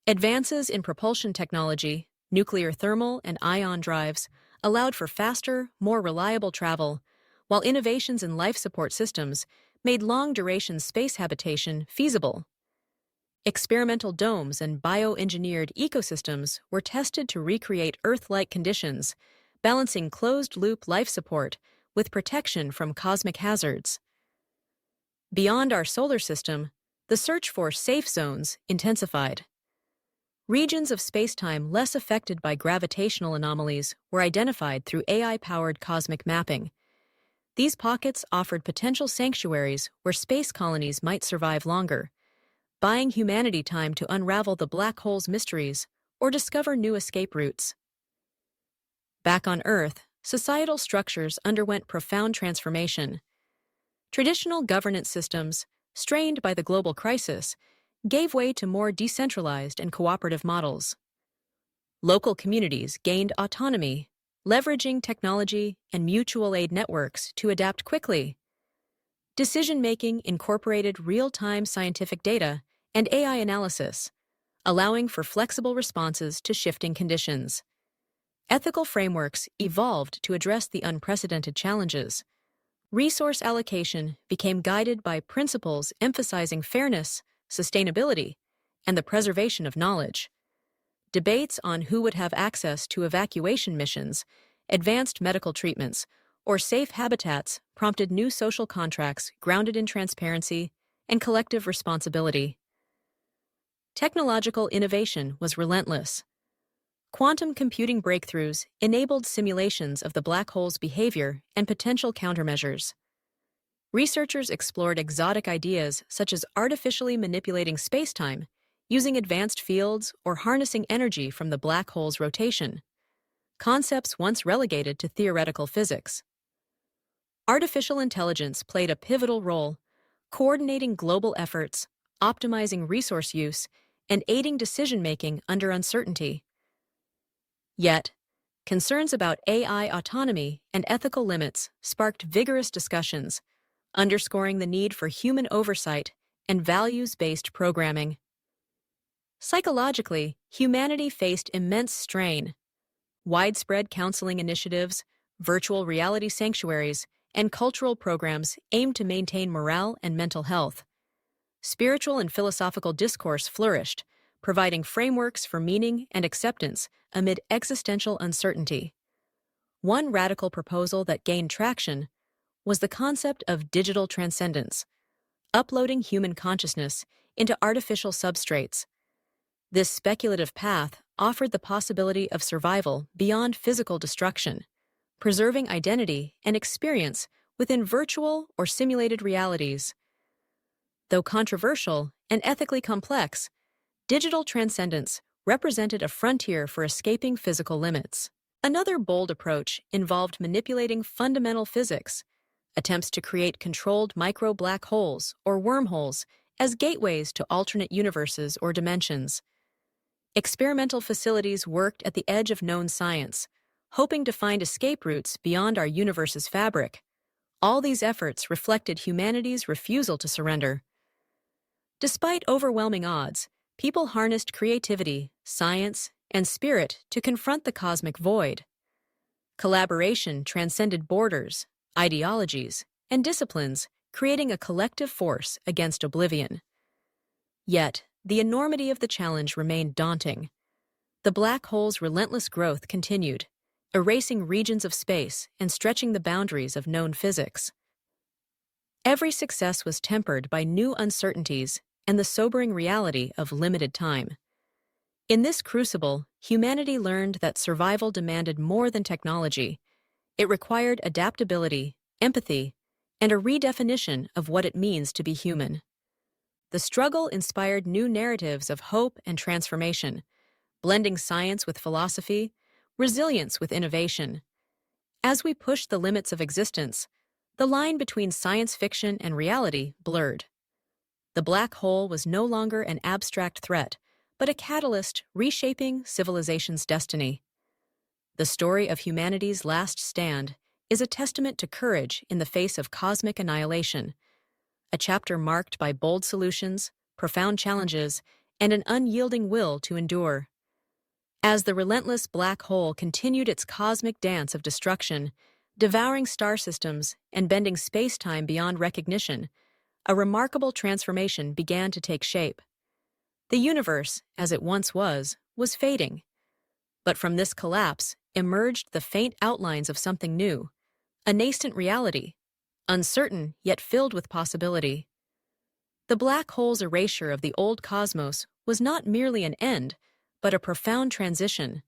Advances in propulsion technology, nuclear thermal and ion drives, allowed for faster, more reliable travel, while innovations in life support systems made long-duration space habitation feasible. Experimental domes and bioengineered ecosystems were tested to recreate Earth-like conditions, balancing closed-loop life support with protection from cosmic hazards. Beyond our solar system, the search for safe zones intensified. Regions of spacetime less affected by gravitational anomalies were identified through AI-powered cosmic mapping. These pockets offered potential sanctuaries where space colonies might survive longer, buying humanity time to unravel the black hole's mysteries or discover new escape routes. Back on Earth, societal structures underwent profound transformation. Traditional governance systems, strained by the global crisis, gave way to more decentralized and cooperative models. Local communities gained autonomy, leveraging technology and mutual aid networks to adapt quickly. Decision-making incorporated real-time scientific data and AI analysis, allowing for flexible responses to shifting conditions. Ethical frameworks evolved to address the unprecedented challenges. Resource allocation became guided by principles emphasizing fairness, sustainability, and the preservation of knowledge. Debates on who would have access to evacuation missions, advanced medical treatments, or safe habitats prompted new social contracts grounded in transparency and collective responsibility. Technological innovation was relentless. Quantum computing breakthroughs enabled simulations of the black hole's behavior and potential countermeasures. Researchers explored exotic ideas such as artificially manipulating spacetime, using advanced fields, or harnessing energy from the black hole's rotation, concepts once relegated to theoretical physics. Artificial intelligence played a pivotal role, coordinating global efforts, optimizing resource use, and aiding decision-making under uncertainty. Yet, concerns about AI autonomy and ethical limits sparked vigorous discussions, underscoring the need for human oversight and values-based programming. Psychologically, humanity faced immense strain. Widespread counseling initiatives, virtual reality sanctuaries, and cultural programs aimed to maintain morale and mental health. Spiritual and philosophical discourse flourished, providing frameworks for meaning and acceptance amid existential uncertainty. One radical proposal that gained traction was the concept of digital transcendence, uploading human consciousness into artificial substrates. This speculative path offered the possibility of survival beyond physical destruction, preserving identity and experience within virtual or simulated realities. Though controversial and ethically complex, digital transcendence represented a frontier for escaping physical limits. Another bold approach involved manipulating fundamental physics, attempts to create controlled micro-black holes or wormholes as gateways to alternate universes or dimensions. Experimental facilities worked at the edge of known science, hoping to find escape routes beyond our universe's fabric. All these efforts reflected humanity's refusal to surrender. Despite overwhelming odds, people harnessed creativity, science, and spirit to confront the cosmic void. Collaboration transcended borders, ideologies, and disciplines, creating a collective force against oblivion. Yet, the enormity of the challenge remained daunting. The black hole's relentless growth continued, erasing regions of space and stretching the boundaries of known physics. Every success was tempered by new uncertainties and the sobering reality of limited time. In this crucible, humanity learned that survival demanded more than technology. It required adaptability, empathy, and a redefinition of what it means to be human. The struggle inspired new narratives of hope and transformation, blending science with philosophy, resilience with innovation. As we pushed the limits of existence, the line between science fiction and reality blurred. The black hole was no longer an abstract threat, but a catalyst reshaping civilization's destiny. The story of humanity's last stand is a testament to courage in the face of cosmic annihilation, a chapter marked by bold solutions, profound challenges, and an unyielding will to endure. As the relentless black hole continued its cosmic dance of destruction, devouring star systems and bending space-time beyond recognition, a remarkable transformation began to take shape. The universe, as it once was fading. But from this collapse emerged the faint outlines of something new, a nascent reality, uncertain yet filled with possibility. The black hole's erasure of the old cosmos was not merely an end, but a profound transition.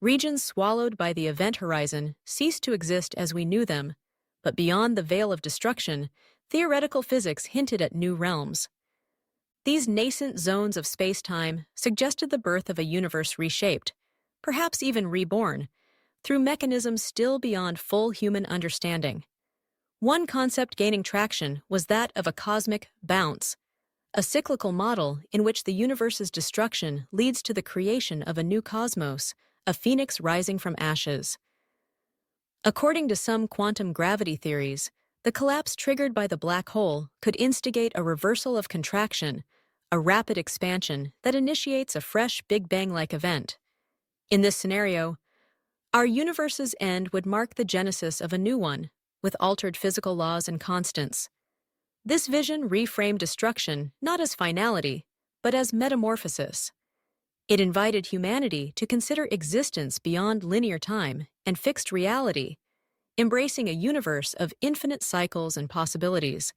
Regions swallowed by the event horizon ceased to exist as we knew them, but beyond the veil of destruction, theoretical physics hinted at new realms. These nascent zones of space-time suggested the birth of a universe reshaped, perhaps even reborn, through mechanisms still beyond full human understanding. One concept gaining traction was that of a cosmic bounce, a cyclical model in which the universe's destruction leads to the creation of a new cosmos, a phoenix rising from ashes. According to some quantum gravity theories, the collapse triggered by the black hole could instigate a reversal of contraction, a rapid expansion that initiates a fresh Big Bang-like event. In this scenario, our universe's end would mark the genesis of a new one, with altered physical laws and constants. This vision reframed destruction not as finality, but as metamorphosis. It invited humanity to consider existence beyond linear time and fixed reality, embracing a universe of infinite cycles and possibilities.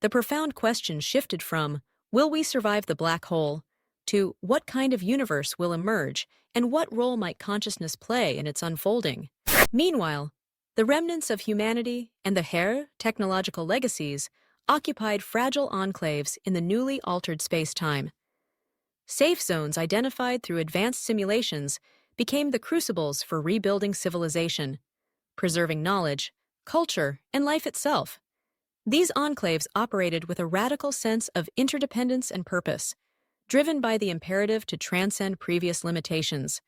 The profound question shifted from, will we survive the black hole, to what kind of universe will emerge and what role might consciousness play in its unfolding. Meanwhile, the remnants of humanity and the Hare technological legacies occupied fragile enclaves in the newly altered space-time. Safe zones identified through advanced simulations became the crucibles for rebuilding civilization, preserving knowledge, culture, and life itself. These enclaves operated with a radical sense of interdependence and purpose, driven by the imperative to transcend previous limitations.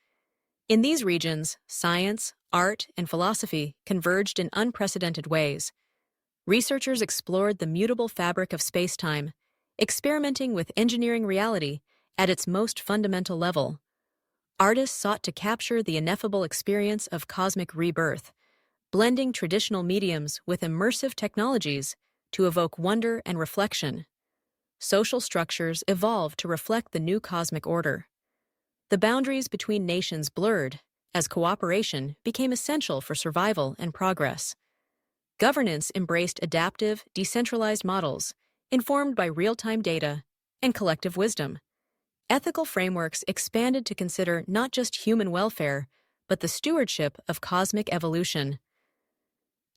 In these regions, science, art, and philosophy converged in unprecedented ways. Researchers explored the mutable fabric of space-time, experimenting with engineering reality at its most fundamental level. Artists sought to capture the ineffable experience of cosmic rebirth, blending traditional mediums with immersive technologies to evoke wonder and reflection. Social structures evolved to reflect the new cosmic order. The boundaries between nations blurred as cooperation became essential for survival and progress. Governance embraced adaptive, decentralized models informed by real-time data and collective wisdom. Ethical frameworks expanded to consider not just human welfare, but the stewardship of cosmic evolution.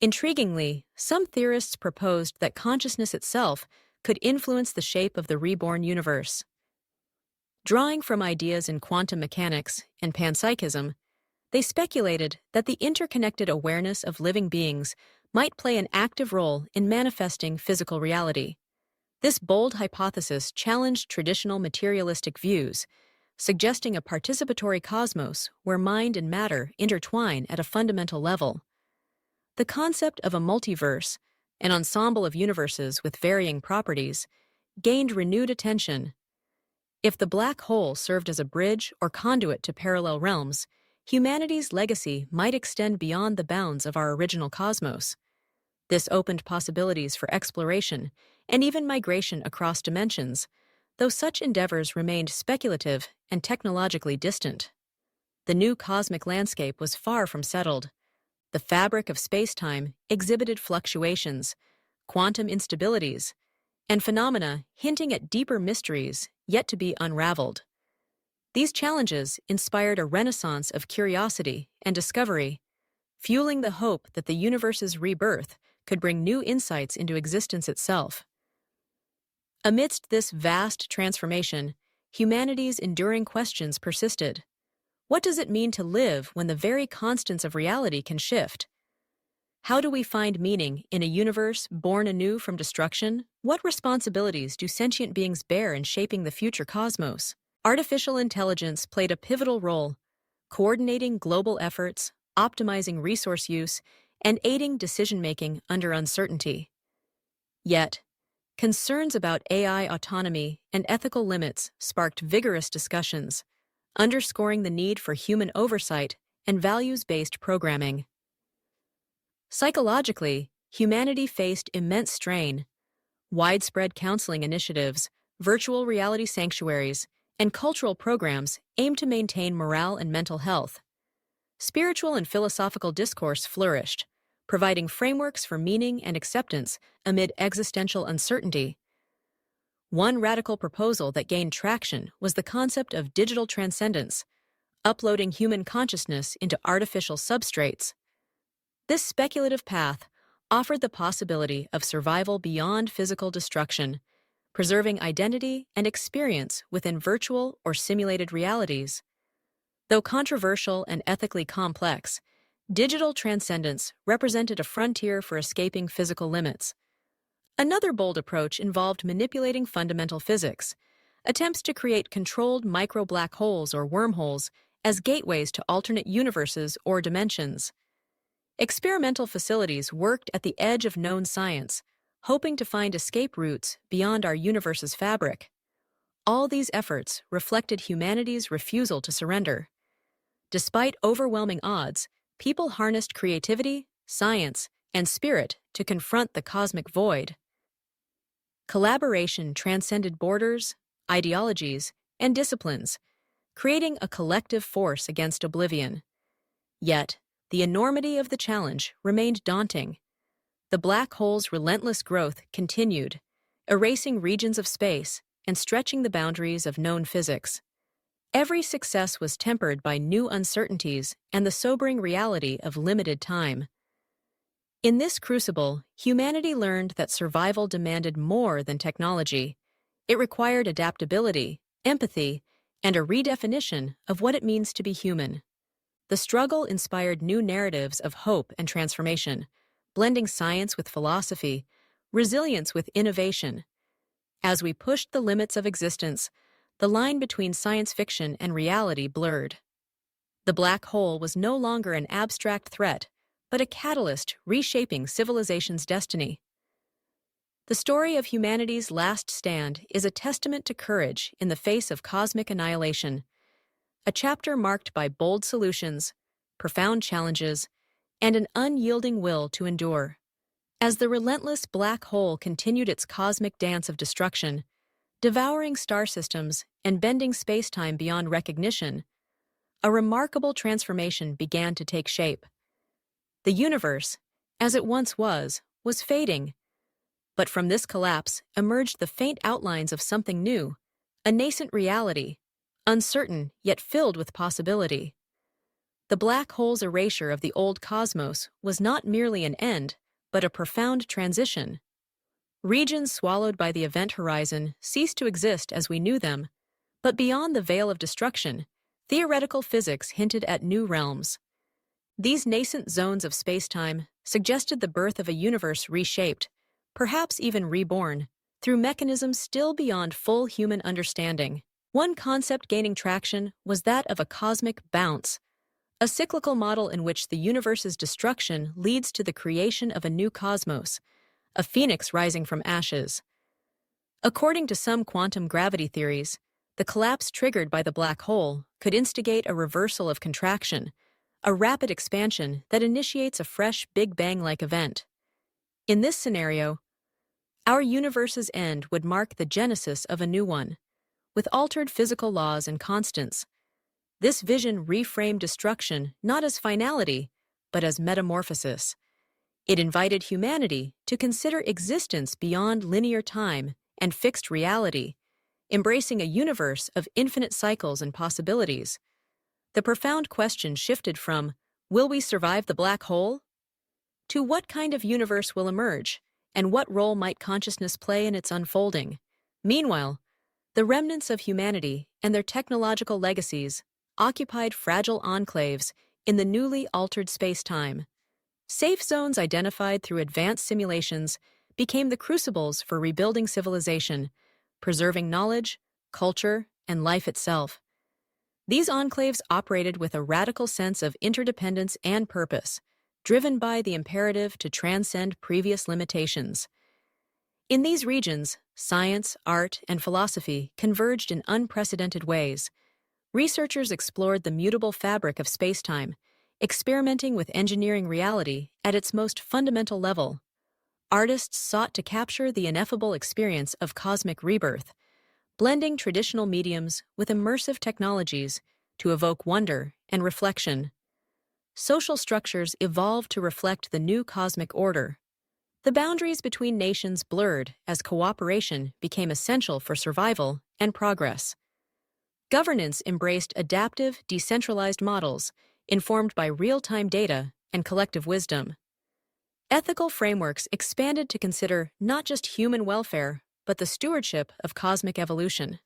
Intriguingly, some theorists proposed that consciousness itself could influence the shape of the reborn universe. Drawing from ideas in quantum mechanics and panpsychism, they speculated that the interconnected awareness of living beings might play an active role in manifesting physical reality. This bold hypothesis challenged traditional materialistic views, suggesting a participatory cosmos where mind and matter intertwine at a fundamental level. The concept of a multiverse, an ensemble of universes with varying properties, gained renewed attention. If the black hole served as a bridge or conduit to parallel realms, humanity's legacy might extend beyond the bounds of our original cosmos. This opened possibilities for exploration and even migration across dimensions, though such endeavors remained speculative and technologically distant. The new cosmic landscape was far from settled. The fabric of space-time exhibited fluctuations, quantum instabilities, and phenomena hinting at deeper mysteries yet to be unraveled. These challenges inspired a renaissance of curiosity and discovery, fueling the hope that the universe's rebirth could bring new insights into existence itself. Amidst this vast transformation, humanity's enduring questions persisted. What does it mean to live when the very constants of reality can shift? How do we find meaning in a universe born anew from destruction? What responsibilities do sentient beings bear in shaping the future cosmos? Artificial intelligence played a pivotal role, coordinating global efforts, optimizing resource use, and aiding decision-making under uncertainty. Yet, concerns about AI autonomy and ethical limits sparked vigorous discussions, underscoring the need for human oversight and values-based programming. Psychologically, humanity faced immense strain. Widespread counseling initiatives, virtual reality sanctuaries, and cultural programs aim to maintain morale and mental health. Spiritual and philosophical discourse flourished, providing frameworks for meaning and acceptance amid existential uncertainty. One radical proposal that gained traction was the concept of digital transcendence, uploading human consciousness into artificial substrates. This speculative path offered the possibility of survival beyond physical destruction, preserving identity and experience within virtual or simulated realities. Though controversial and ethically complex, digital transcendence represented a frontier for escaping physical limits. Another bold approach involved manipulating fundamental physics, attempts to create controlled micro-black holes or wormholes as gateways to alternate universes or dimensions. Experimental facilities worked at the edge of known science, hoping to find escape routes beyond our universe's fabric. All these efforts reflected humanity's refusal to surrender. Despite overwhelming odds, people harnessed creativity, science, and spirit to confront the cosmic void. Collaboration transcended borders, ideologies, and disciplines, creating a collective force against oblivion. Yet, the enormity of the challenge remained daunting. The black hole's relentless growth continued, erasing regions of space and stretching the boundaries of known physics. Every success was tempered by new uncertainties and the sobering reality of limited time. In this crucible, humanity learned that survival demanded more than technology. It required adaptability, empathy, and a redefinition of what it means to be human. The struggle inspired new narratives of hope and transformation, blending science with philosophy, resilience with innovation. As we pushed the limits of existence, the line between science fiction and reality blurred. The black hole was no longer an abstract threat, but a catalyst reshaping civilization's destiny. The story of humanity's last stand is a testament to courage in the face of cosmic annihilation, a chapter marked by bold solutions, profound challenges, and an unyielding will to endure. As the relentless black hole continued its cosmic dance of destruction, devouring star systems and bending space-time beyond recognition, a remarkable transformation began to take shape. The universe, as it once was fading. But from this collapse emerged the faint outlines of something new, a nascent reality, uncertain yet filled with possibility. The black hole's erasure of the old cosmos was not merely an end, but a profound transition. Regions swallowed by the event horizon ceased to exist as we knew them, but beyond the veil of destruction, theoretical physics hinted at new realms. These nascent zones of spacetime suggested the birth of a universe reshaped, perhaps even reborn, through mechanisms still beyond full human understanding. One concept gaining traction was that of a cosmic bounce, a cyclical model in which the universe's destruction leads to the creation of a new cosmos, a phoenix rising from ashes. According to some quantum gravity theories, the collapse triggered by the black hole could instigate a reversal of contraction, a rapid expansion that initiates a fresh Big Bang-like event. In this scenario, our universe's end would mark the genesis of a new one, with altered physical laws and constants. This vision reframed destruction not as finality, but as metamorphosis. It invited humanity to consider existence beyond linear time and fixed reality, embracing a universe of infinite cycles and possibilities. The profound question shifted from, will we survive the black hole? To what kind of universe will emerge, and what role might consciousness play in its unfolding? Meanwhile, the remnants of humanity and their technological legacies occupied fragile enclaves in the newly altered space-time. Safe zones identified through advanced simulations became the crucibles for rebuilding civilization, preserving knowledge, culture, and life itself. These enclaves operated with a radical sense of interdependence and purpose, driven by the imperative to transcend previous limitations. In these regions, science, art, and philosophy converged in unprecedented ways. Researchers explored the mutable fabric of spacetime, experimenting with engineering reality at its most fundamental level. Artists sought to capture the ineffable experience of cosmic rebirth, blending traditional mediums with immersive technologies to evoke wonder and reflection. Social structures evolved to reflect the new cosmic order. The boundaries between nations blurred as cooperation became essential for survival and progress. Governance embraced adaptive, decentralized models informed by real-time data and collective wisdom. Ethical frameworks expanded to consider not just human welfare, but the stewardship of cosmic evolution.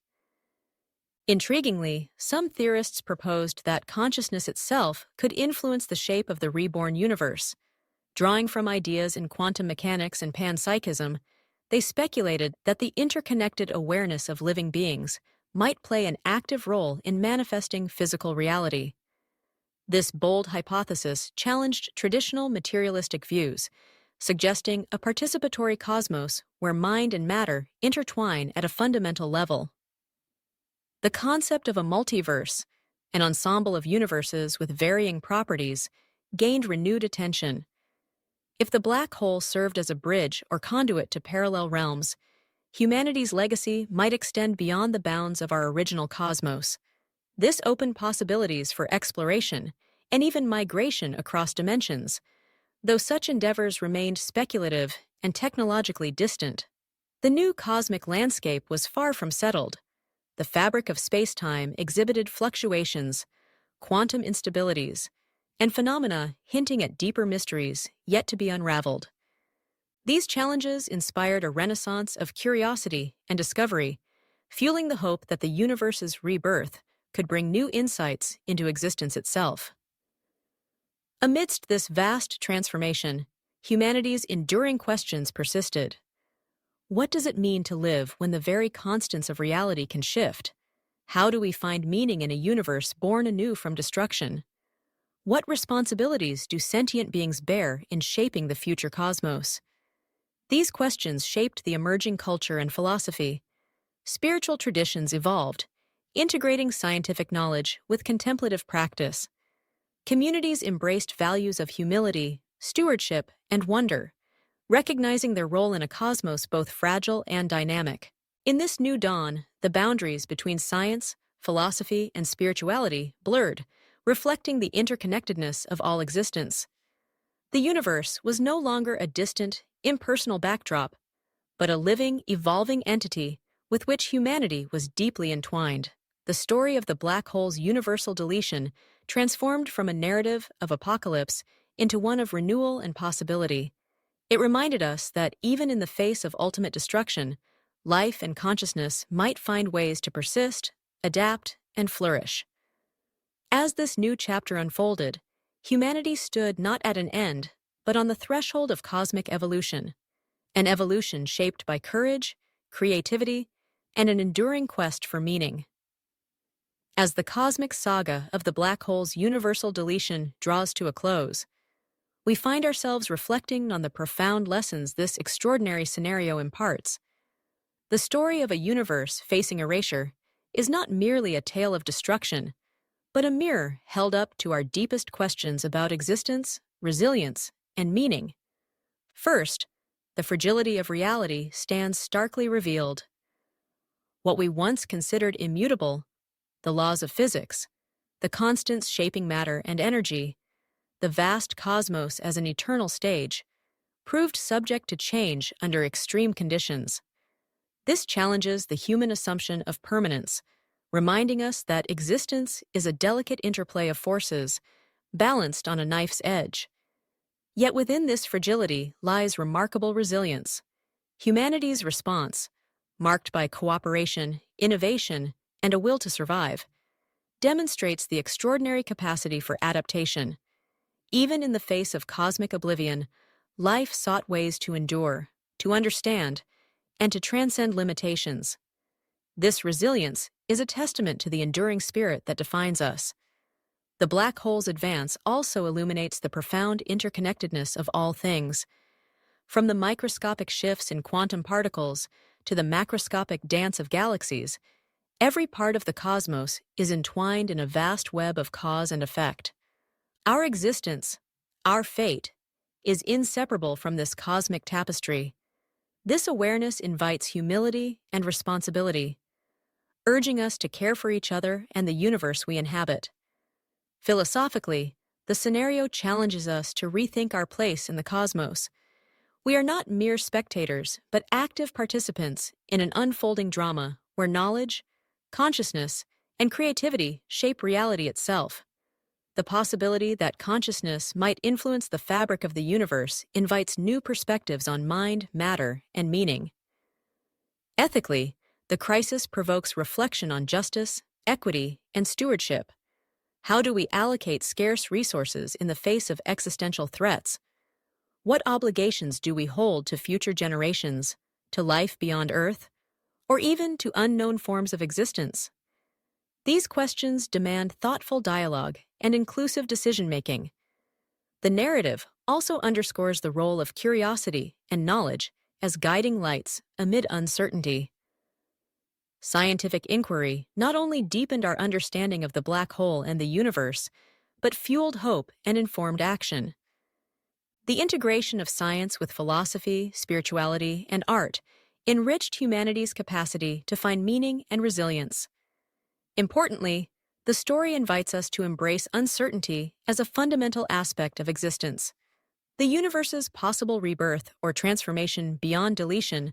Intriguingly, some theorists proposed that consciousness itself could influence the shape of the reborn universe. Drawing from ideas in quantum mechanics and panpsychism, they speculated that the interconnected awareness of living beings might play an active role in manifesting physical reality. This bold hypothesis challenged traditional materialistic views, suggesting a participatory cosmos where mind and matter intertwine at a fundamental level. The concept of a multiverse, an ensemble of universes with varying properties, gained renewed attention. If the black hole served as a bridge or conduit to parallel realms, humanity's legacy might extend beyond the bounds of our original cosmos. This opened possibilities for exploration and even migration across dimensions, though such endeavors remained speculative and technologically distant. The new cosmic landscape was far from settled. The fabric of space-time exhibited fluctuations, quantum instabilities, and phenomena hinting at deeper mysteries yet to be unraveled. These challenges inspired a renaissance of curiosity and discovery, fueling the hope that the universe's rebirth could bring new insights into existence itself. Amidst this vast transformation, humanity's enduring questions persisted. What does it mean to live when the very constants of reality can shift? How do we find meaning in a universe born anew from destruction? What responsibilities do sentient beings bear in shaping the future cosmos? These questions shaped the emerging culture and philosophy. Spiritual traditions evolved, integrating scientific knowledge with contemplative practice. Communities embraced values of humility, stewardship, and wonder, recognizing their role in a cosmos both fragile and dynamic. In this new dawn, the boundaries between science, philosophy, and spirituality blurred, reflecting the interconnectedness of all existence. The universe was no longer a distant, impersonal backdrop, but a living, evolving entity with which humanity was deeply entwined. The story of the black hole's universal deletion transformed from a narrative of apocalypse into one of renewal and possibility. It reminded us that even in the face of ultimate destruction, life and consciousness might find ways to persist, adapt, and flourish. As this new chapter unfolded, humanity stood not at an end, but on the threshold of cosmic evolution, an evolution shaped by courage, creativity, and an enduring quest for meaning. As the cosmic saga of the black hole's universal deletion draws to a close, we find ourselves reflecting on the profound lessons this extraordinary scenario imparts. The story of a universe facing erasure is not merely a tale of destruction, but a mirror held up to our deepest questions about existence, resilience, and meaning. First, the fragility of reality stands starkly revealed. What we once considered immutable, the laws of physics, the constants shaping matter and energy, the vast cosmos as an eternal stage, proved subject to change under extreme conditions. This challenges the human assumption of permanence, reminding us that existence is a delicate interplay of forces, balanced on a knife's edge. Yet within this fragility lies remarkable resilience. Humanity's response, marked by cooperation, innovation, and a will to survive, demonstrates the extraordinary capacity for adaptation. Even in the face of cosmic oblivion, life sought ways to endure, to understand, and to transcend limitations. This resilience is a testament to the enduring spirit that defines us. The black hole's advance also illuminates the profound interconnectedness of all things. From the microscopic shifts in quantum particles to the macroscopic dance of galaxies, every part of the cosmos is entwined in a vast web of cause and effect. Our existence, our fate, is inseparable from this cosmic tapestry. This awareness invites humility and responsibility, urging us to care for each other and the universe we inhabit. Philosophically, the scenario challenges us to rethink our place in the cosmos. We are not mere spectators, but active participants in an unfolding drama where knowledge, consciousness, and creativity shape reality itself. The possibility that consciousness might influence the fabric of the universe invites new perspectives on mind, matter, and meaning. Ethically, the crisis provokes reflection on justice, equity, and stewardship. How do we allocate scarce resources in the face of existential threats? What obligations do we hold to future generations, to life beyond Earth, or even to unknown forms of existence? These questions demand thoughtful dialogue and inclusive decision-making. The narrative also underscores the role of curiosity and knowledge as guiding lights amid uncertainty. Scientific inquiry not only deepened our understanding of the black hole and the universe, but fueled hope and informed action. The integration of science with philosophy, spirituality, and art enriched humanity's capacity to find meaning and resilience. Importantly, the story invites us to embrace uncertainty as a fundamental aspect of existence. The universe's possible rebirth or transformation beyond deletion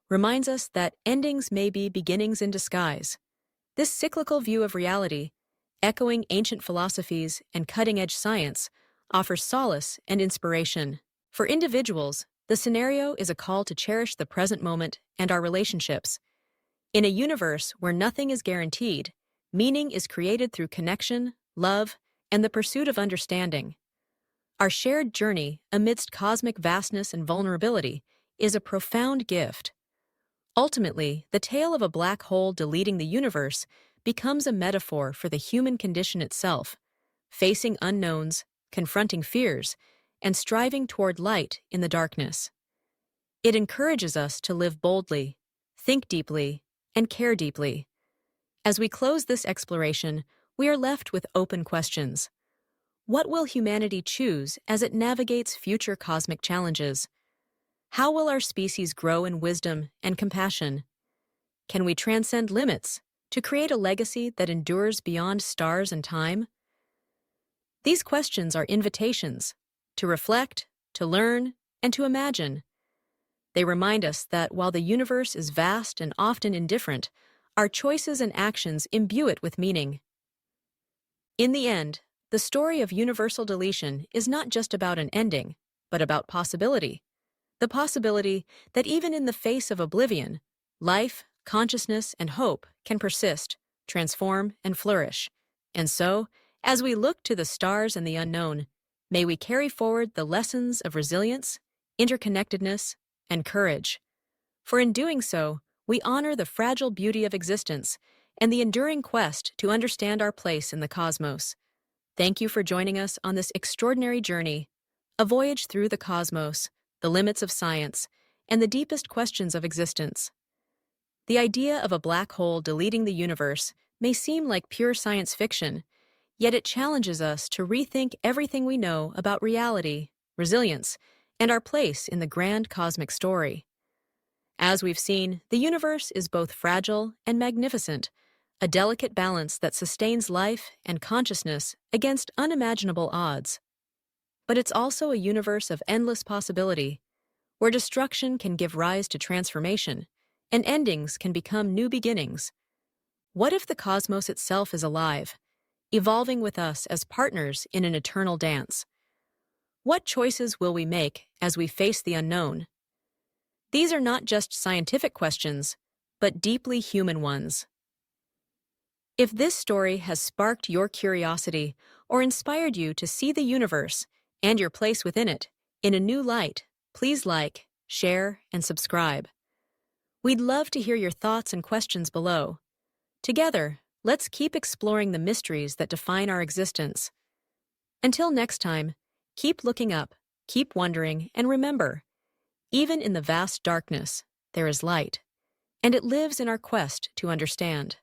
reminds us that endings may be beginnings in disguise. This cyclical view of reality, echoing ancient philosophies and cutting-edge science, offers solace and inspiration. For individuals, the scenario is a call to cherish the present moment and our relationships. In a universe where nothing is guaranteed, meaning is created through connection, love, and the pursuit of understanding. Our shared journey amidst cosmic vastness and vulnerability is a profound gift. Ultimately, the tale of a black hole deleting the universe becomes a metaphor for the human condition itself, facing unknowns, confronting fears, and striving toward light in the darkness. It encourages us to live boldly, think deeply, and care deeply. As we close this exploration, we are left with open questions. What will humanity choose as it navigates future cosmic challenges? How will our species grow in wisdom and compassion? Can we transcend limits to create a legacy that endures beyond stars and time? These questions are invitations to reflect, to learn, and to imagine. They remind us that while the universe is vast and often indifferent, our choices and actions imbue it with meaning. In the end, the story of universal deletion is not just about an ending, but about possibility. The possibility that even in the face of oblivion, life, consciousness, and hope can persist, transform, and flourish. And so, as we look to the stars and the unknown, may we carry forward the lessons of resilience, interconnectedness, and courage. For in doing so, we honor the fragile beauty of existence and the enduring quest to understand our place in the cosmos. Thank you for joining us on this extraordinary journey, a voyage through the cosmos, the limits of science, and the deepest questions of existence. The idea of a black hole deleting the universe may seem like pure science fiction, yet it challenges us to rethink everything we know about reality, resilience, and our place in the grand cosmic story. As we've seen, the universe is both fragile and magnificent, a delicate balance that sustains life and consciousness against unimaginable odds. But it's also a universe of endless possibility, where destruction can give rise to transformation, and endings can become new beginnings. What if the cosmos itself is alive, evolving with us as partners in an eternal dance? What choices will we make as we face the unknown? These are not just scientific questions, but deeply human ones. If this story has sparked your curiosity or inspired you to see the universe and your place within it in a new light, please like, share, and subscribe. We'd love to hear your thoughts and questions below. Together, let's keep exploring the mysteries that define our existence. Until next time, keep looking up, keep wondering, and remember, even in the vast darkness, there is light, and it lives in our quest to understand.